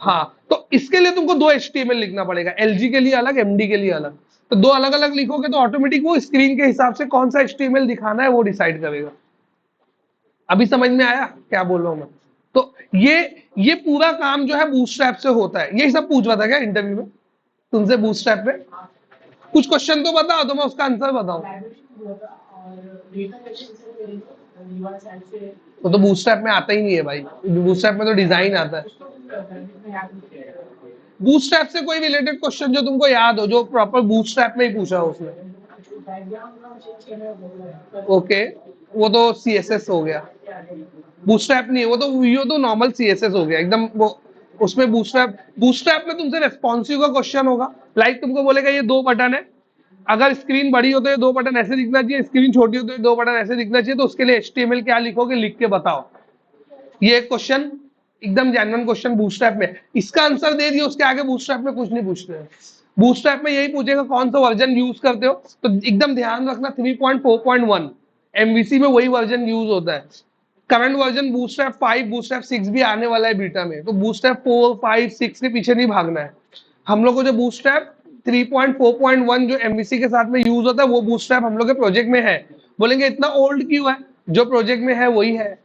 हाँ, तो इसके लिए तुमको 2 HTML लिखना पड़ेगा, एलजी के लिए अलग, एमडी के लिए अलग। तो 2 अलग अलग लिखोगे तो ऑटोमेटिक वो स्क्रीन के हिसाब से कौन सा HTML दिखाना है वो डिसाइड करेगा। अभी समझ में आया क्या बोल रहा हूं मैं। तो ये पूरा काम जो है बूटस्ट्रैप से होता है। यही सब पूछ रहा था क्या इंटरव्यू में तुमसे, बूटस्ट्रैप पे कुछ क्वेश्चन तो बताओ तो मैं उसका आंसर बताऊं। वो तो बूटस्ट्रैप में आता ही नहीं है भाई, बूटस्ट्रैप में तो डिजाइन आता है। बूटस्ट्रैप से कोई रिलेटेड क्वेश्चन जो तुमको याद हो, जो प्रॉपर बूटस्ट्रैप में ही पूछा हो उसने। ओके, वो तो सीएसएस हो गया, बूटस्ट्रैप नहीं है वो तो, ये तो नॉर्मल सीएसएस हो गया एकदम वो। उसमें बूटस्ट्रैप में तुमसे रेस्पॉन्सिव का क्वेश्चन होगा, लाइक तुमको बोलेगा ये 2 बटन है, अगर स्क्रीन बड़ी हो तो ये 2 बटन ऐसे दिखना चाहिए, स्क्रीन छोटी हो तो ये 2 बटन ऐसे दिखना चाहिए, तो उसके लिए HTML क्या लिखोगे, लिख के बताओ। ये क्वेश्चन एकदम जेन्युइन क्वेश्चन बूटस्ट्रैप में, इसका आंसर दे दिया, उसके आगे बूटस्ट्रैप में कुछ नहीं पूछते हैं। बूटस्ट्रैप में यही पूछेगा कौन सा वर्जन यूज करते हो, तो एकदम ध्यान रखना 3.4.1 एमवीसी में वही वर्जन यूज होता है। करंट वर्जन बूटस्ट्रैप 5 बूटस्ट्रैप 6 भी आने वाला है बीटा में, तो बूटस्ट्रैप 4 5 6 के पीछे नहीं भागना है। हम लोग को जो बूटस्ट्रैप 3.4.1 जो एमवीसी के साथ में यूज होता है वो बूटस्ट्रैप हम लोग के प्रोजेक्ट में है। बोलेंगे इतना ओल्ड क्यों है, जो प्रोजेक्ट में है वही है।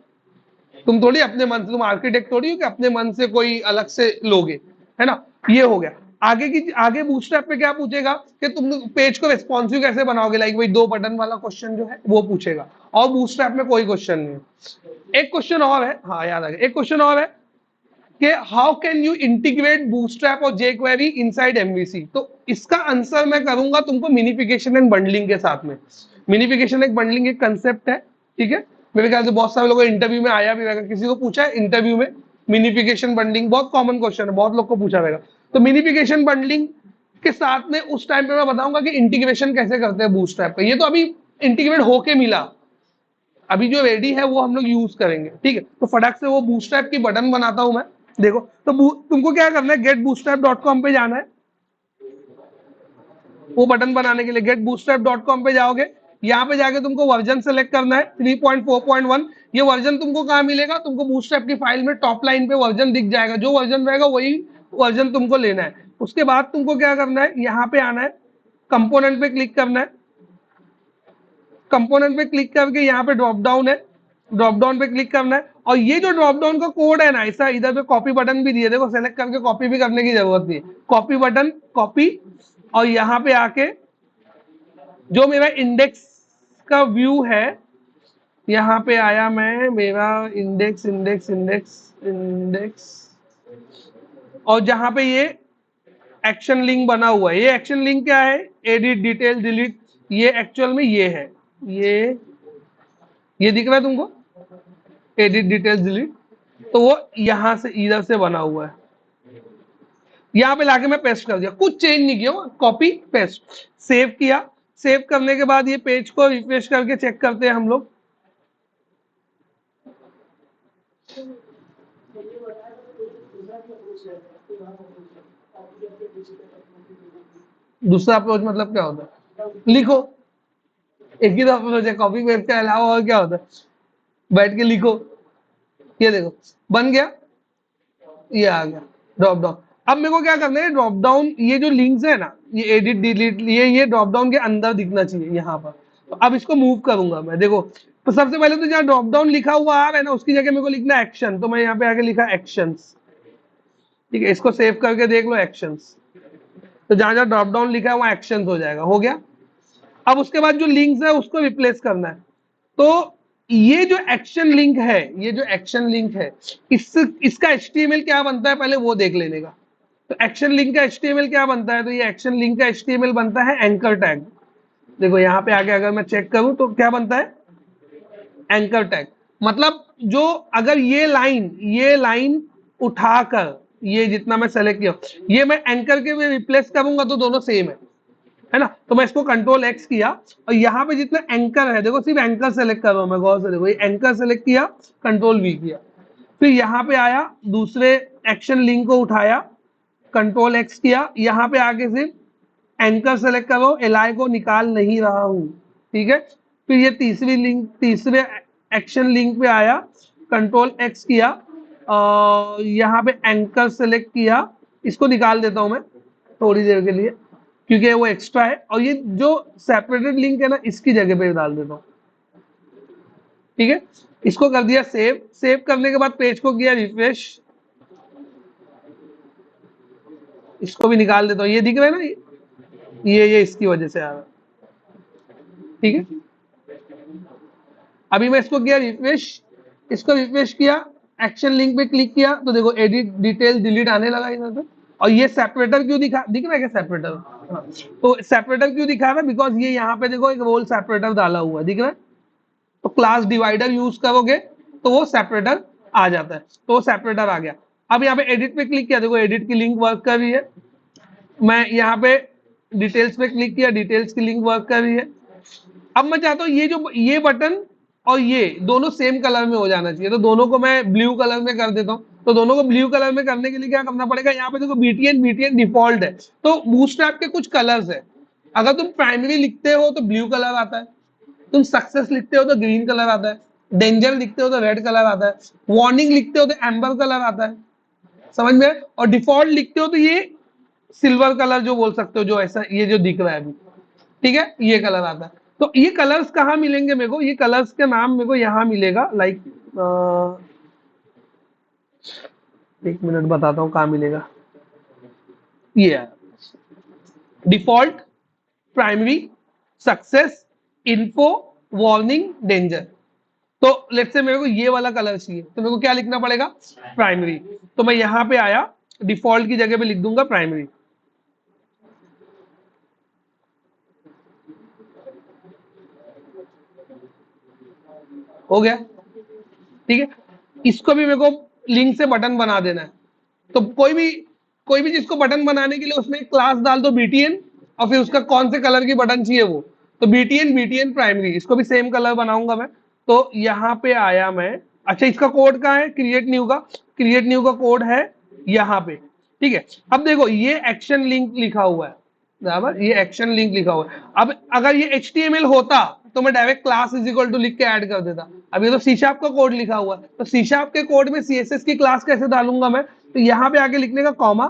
तुम थोड़ी अपने मन से, तुम आर्किटेक्ट थोड़ी हो कि अपने मन से कोई अलग से लोगे, है ना। ये हो गया। आगे बूटस्ट्रैप पे क्या पूछेगा कि तुम पेज को रेस्पॉन्सिव कैसे बनाओगे, लाइक वही 2 बटन वाला क्वेश्चन जो है वो पूछेगा, और बूटस्ट्रैप में कोई क्वेश्चन नहीं है। एक क्वेश्चन और है, हाँ याद आ गया, एक क्वेश्चन और है कि how can you integrate bootstrap और jQuery इनसाइड MVC। तो इसका आंसर मैं करूंगा तुमको मिनिफिकेशन एंड बंडलिंग के साथ में। मिनिफिकेशन एंड बंडलिंग एक कंसेप्ट है, ठीक है, मेरे ख्याल से बहुत सारे लोगों इंटरव्यू में आया भी रहेगा, किसी को पूछा है इंटरव्यू में मिनिफिकेशन बंडलिंग, बहुत कॉमन क्वेश्चन है, बहुत लोग को पूछा रहेगा। तो मिनिफिकेशन बंडलिंग के साथ में उस टाइम पे मैं बताऊंगा कि इंटीग्रेशन कैसे करते हैं बूटस्ट्रैप पे। ये तो अभी इंटीग्रेट होके मिला, अभी जो रेडी है वो हम लोग यूज करेंगे, ठीक है। तो फटाक से वो बूटस्ट्रैप की बटन बनाता हूं मैं। देखो, तो तुमको क्या करना है, getbootstrap.com पे जाना है, वो बटन बनाने के लिए getbootstrap.com पे जाओगे, यहाँ पे जाके तुमको वर्जन सेलेक्ट करना है 3.4.1। ये वर्जन तुमको कहाँ मिलेगा, तुमको बूटस्ट्रैप की फाइल में टॉप लाइन पे वर्जन दिख जाएगा, जो वर्जन रहेगा वही वर्जन तुमको लेना है। उसके बाद तुमको क्या करना है, यहाँ पे आना है, कंपोनेंट पे क्लिक करना है, कंपोनेंट पे क्लिक करके यहाँ पे ड्रॉप डाउन है, ड्रॉप डाउन पे क्लिक करना है, और ये जो ड्रॉप डाउन का कोड है ना, ऐसा इधर पे कॉपी बटन भी दिए, देखो सेलेक्ट करके कॉपी भी करने की जरूरत नहीं है, कॉपी बटन कॉपी, और यहाँ पे आके जो मेरा इंडेक्स का व्यू है, यहाँ पे आया मैं, मेरा इंडेक्स इंडेक्स इंडेक्स इंडेक्स, और जहां पे ये एक्शन लिंक बना हुआ है, ये एक्शन लिंक क्या है, एडिट डिटेल डिलीट, ये एक्चुअल में ये है, ये दिख रहा है तुमको, एडिट डिटेल्स डिलीट, तो वो यहां से इधर से बना हुआ है, यहां पे लाके मैं पेस्ट कर दिया, कुछ चेंज नहीं किया, कॉपी पेस्ट, सेव किया। सेव करने के बाद ये पेज को रिफ्रेश करके चेक करते हैं हम लोग। दूसरा अप्रोच मतलब क्या होता है, लिखो, एक ही तो अप्रोच है, कॉपी पेस्ट के अलावा और क्या होता है, बैठ के लिखो। ये देखो बन गया, ये आ गया ड्रॉप डाउन। अब मेरे को क्या करना है, ड्रॉप डाउन, ये जो लिंक्स है ना, ये एडिट डिलीट, ये ड्रॉप डाउन के अंदर दिखना चाहिए यहाँ पर। तो अब इसको मूव करूंगा मैं, देखो, तो सबसे पहले तो जहाँ ड्रॉप डाउन लिखा हुआ आ रहा है ना, उसकी जगह मेरे को लिखना एक्शन, तो मैं यहाँ पे आके लिखा एक्शंस, ठीक है, इसको सेव करके देख लो एक्शंस, तो जहां जहां ड्रॉप डाउन लिखा है वहां एक्शंस हो जाएगा, हो गया। अब उसके बाद जो लिंक्स है उसको रिप्लेस करना है, तो ये जो एक्शन लिंक है, ये जो एक्शन लिंक है, इसका HTML क्या बनता है पहले वो देख लेने का। तो एक्शन लिंक का HTML क्या बनता है, तो ये एक्शन लिंक का HTML बनता है एंकर टैग। देखो यहाँ पे आके अगर मैं चेक करूं तो क्या बनता है, एंकर टैग, मतलब जो अगर ये लाइन उठाकर, ये जितना मैं सेलेक्ट किया, ये मैं एंकर के में रिप्लेस करूंगा तो दोनों सेम है ना। तो मैं इसको कंट्रोल X किया, और यहाँ पे जितना एंकर है, देखो सिर्फ एंकर सेलेक्ट कर रहा हूं मैं, गौर से देखो, ये एंकर सेलेक्ट किया, कंट्रोल V किया, फिर यहाँ पे आया, दूसरे एक्शन लिंक को उठाया, कंट्रोल X किया, यहाँ पे आके सिर्फ एंकर सेलेक्ट करो, Li को निकाल नहीं रहा हूं, ठीक है। फिर ये तीसरे एक्शन लिंक पे आया, कंट्रोल X किया, यहाँ पे एंकर सेलेक्ट किया, इसको निकाल देता हूं मैं थोड़ी देर के लिए, क्योंकि वो एक्स्ट्रा है, और ये जो सेपरेटेड लिंक है ना, इसकी जगह पे डाल देता हूं, ठीक है। इसको कर दिया सेव, सेव करने के बाद पेज को किया रिफ्रेश, इसको भी निकाल देता हूं, ये दिख रहा है ना, ये इसकी वजह से आ रहा है, ठीक है। अभी मैं इसको किया रिफ्रेश, इसको रिफ्रेश किया, एक्शन लिंक पे क्लिक किया, तो देखो एडिट डिटेल डिलीट आने लगा इधर पे, और ये सेपरेटर क्यों दिख रहा है क्या, सेपरेटर, हाँ। तो सेपरेटर क्यों दिखा रहा है, बिकॉज ये यहाँ पे देखो एक रोल सेपरेटर डाला हुआ है, दिख रहा है। तो क्लास डिवाइडर यूज करोगे तो वो सेपरेटर आ जाता है, तो वो सेपरेटर आ गया। अब यहाँ पे एडिट पे क्लिक किया, देखो एडिट की लिंक वर्क कर रही है, मैं यहाँ पे डिटेल्स पे क्लिक किया, डिटेल्स की लिंक वर्क कर रही है। अब मैं चाहता हूँ ये बटन और ये दोनों सेम कलर में हो जाना चाहिए, तो दोनों को मैं ब्लू कलर में कर देता हूँ। तो दोनों को ब्लू कलर में करने के लिए क्या करना पड़ेगा, यहाँ पे देखो BTN डिफॉल्ट है, तो बूटस्ट्रैप के कुछ कलर्स है, अगर तुम प्राइमरी लिखते हो तो ब्लू कलर आता है, तुम सक्सेस लिखते हो तो ग्रीन कलर आता है, डेंजर लिखते हो तो रेड कलर आता है, वार्निंग लिखते हो तो एम्बर कलर आता है, समझ में, और डिफॉल्ट लिखते हो तो ये सिल्वर कलर जो बोल सकते हो, जो ऐसा ये जो दिख रहा है अभी, ठीक है, ये कलर आता है। तो ये कलर्स कहाँ मिलेंगे मेरे को, ये कलर्स के नाम मेरे को यहाँ मिलेगा, लाइक एक मिनट बताता हूँ कहाँ मिलेगा, ये है default, primary, success, info, warning, danger. तो लेट्स से मेरे को ये वाला कलर चाहिए, तो मेरे को क्या लिखना पड़ेगा, प्राइमरी। तो मैं यहां पे आया, डिफॉल्ट की जगह पे लिख दूंगा प्राइमरी। हो गया, ठीक है। इसको भी मेरे को लिंक से बटन बना देना है। तो कोई भी चीज को बटन बनाने के लिए उसमें एक क्लास डाल दो बीटीएन, और फिर उसका कौन से कलर की बटन चाहिए वो, तो बीटीएन प्राइमरी, इसको भी सेम कलर बनाऊंगा मैं। तो यहाँ पे आया मैं, अच्छा इसका कोड कहाँ है, क्रिएट न्यू का, क्रिएट न्यू का कोड है यहाँ पे, ठीक है। अब देखो ये एक्शन लिंक लिखा हुआ है, बराबर, ये एक्शन लिंक लिखा हुआ है। अब अगर ये HTML होता तो मैं direct class is equal to लिख के ऐड कर देता। अब ये तो सी शार्प का कोड लिखा हुआ है, तो सी शार्प के कोड में CSS की क्लास कैसे डालूंगा मैं, तो यहाँ पे आके लिखने का कॉमा,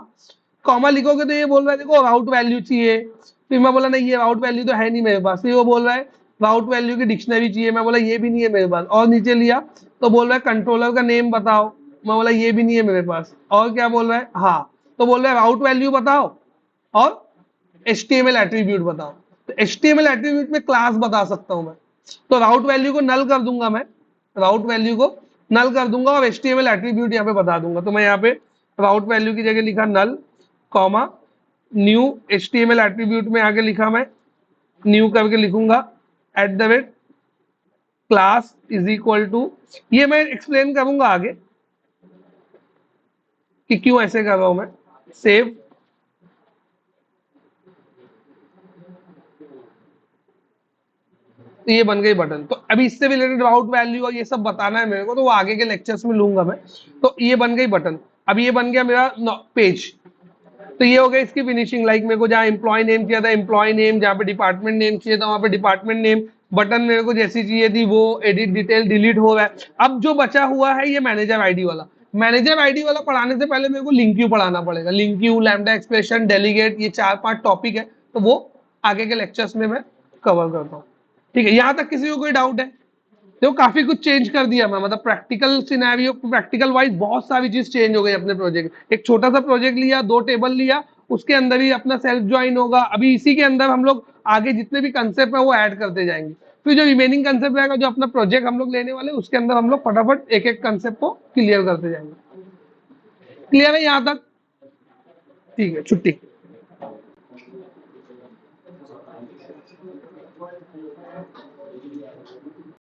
कॉमा लिखोगे तो ये बोल रहा है देखो राउट वैल्यू चाहिए। फिर मैं बोला नहीं ये राउट वैल्यू तो है नहीं मेरे पास, फिर वो बोल रहा है राउट वैल्यू की डिक्शनरी चाहिए, मैं बोला ये भी नहीं है मेरे पास। और नीचे लिया तो बोल रहा है कंट्रोलर का नेम बताओ, मैं बोला ये भी नहीं है मेरे पास। और क्या बोल रहा है, हाँ, तो बोल रहा है राउट वैल्यू बताओ और HTML एट्रीब्यूट बताओ। तो HTML एट्रीब्यूट में क्लास बता सकता हूं मैं, तो राउट वैल्यू को नल कर दूंगा मैं, राउट वैल्यू को नल कर दूंगा और HTML एट्रीब्यूट यहाँ पे बता दूंगा। तो मैं यहाँ पे राउट वैल्यू की जगह लिखा नल, कॉमा, न्यू HTML एट्रीब्यूट में आगे लिखा मैं, न्यू करके लिखूंगा @ क्लास इज इक्वल टू, ये मैं एक्सप्लेन करूंगा आगे कि क्यों ऐसे कर रहा हूं मैं। सेव, तो ये बन गई बटन। तो अभी इससे रिलेटेड राउट वैल्यू और ये सब बताना है मेरे को, तो वो आगे के लेक्चर्स में लूंगा मैं। तो ये बन गई बटन। अब ये बन गया मेरा पेज। तो ये हो गया इसकी फिनिशिंग, लाइक मेरे को जहाँ एम्प्लॉय नेम चाहिए था एम्प्लॉय नेम, जहाँ पे डिपार्टमेंट नेम चाहिए था वहां पे डिपार्टमेंट नेम, बटन मेरे को जैसी चाहिए थी वो, एडिट डिटेल डिलीट हो रहा है। अब जो बचा हुआ है ये मैनेजर आईडी वाला, मैनेजर आईडी वाला पढ़ाने से पहले मेरे को लिंक क्यू पढ़ाना पड़ेगा। Link Q, lambda expression, delegate, ये 4-5 टॉपिक है, तो वो आगे के लेक्चर्स में मैं कवर करता हूँ। ठीक है, यहां तक किसी को कोई डाउट है? तो काफी कुछ चेंज कर दिया मैं, मतलब प्रैक्टिकल सिनेरियो, प्रैक्टिकल वाइज बहुत सारी चीज चेंज हो गई अपने प्रोजेक्ट। एक छोटा सा प्रोजेक्ट लिया, 2 टेबल लिया, उसके अंदर ही अपना सेल्फ ज्वाइन होगा। अभी इसी के अंदर हम लोग आगे जितने भी कंसेप्ट है वो ऐड करते जाएंगे। फिर जो रिमेनिंग कंसेप्ट रहेगा, जो अपना प्रोजेक्ट हम लोग लेने वाले, उसके अंदर हम लोग फटाफट एक एक कंसेप्ट को क्लियर करते जाएंगे। क्लियर है यहाँ तक? ठीक है, छुट्टी।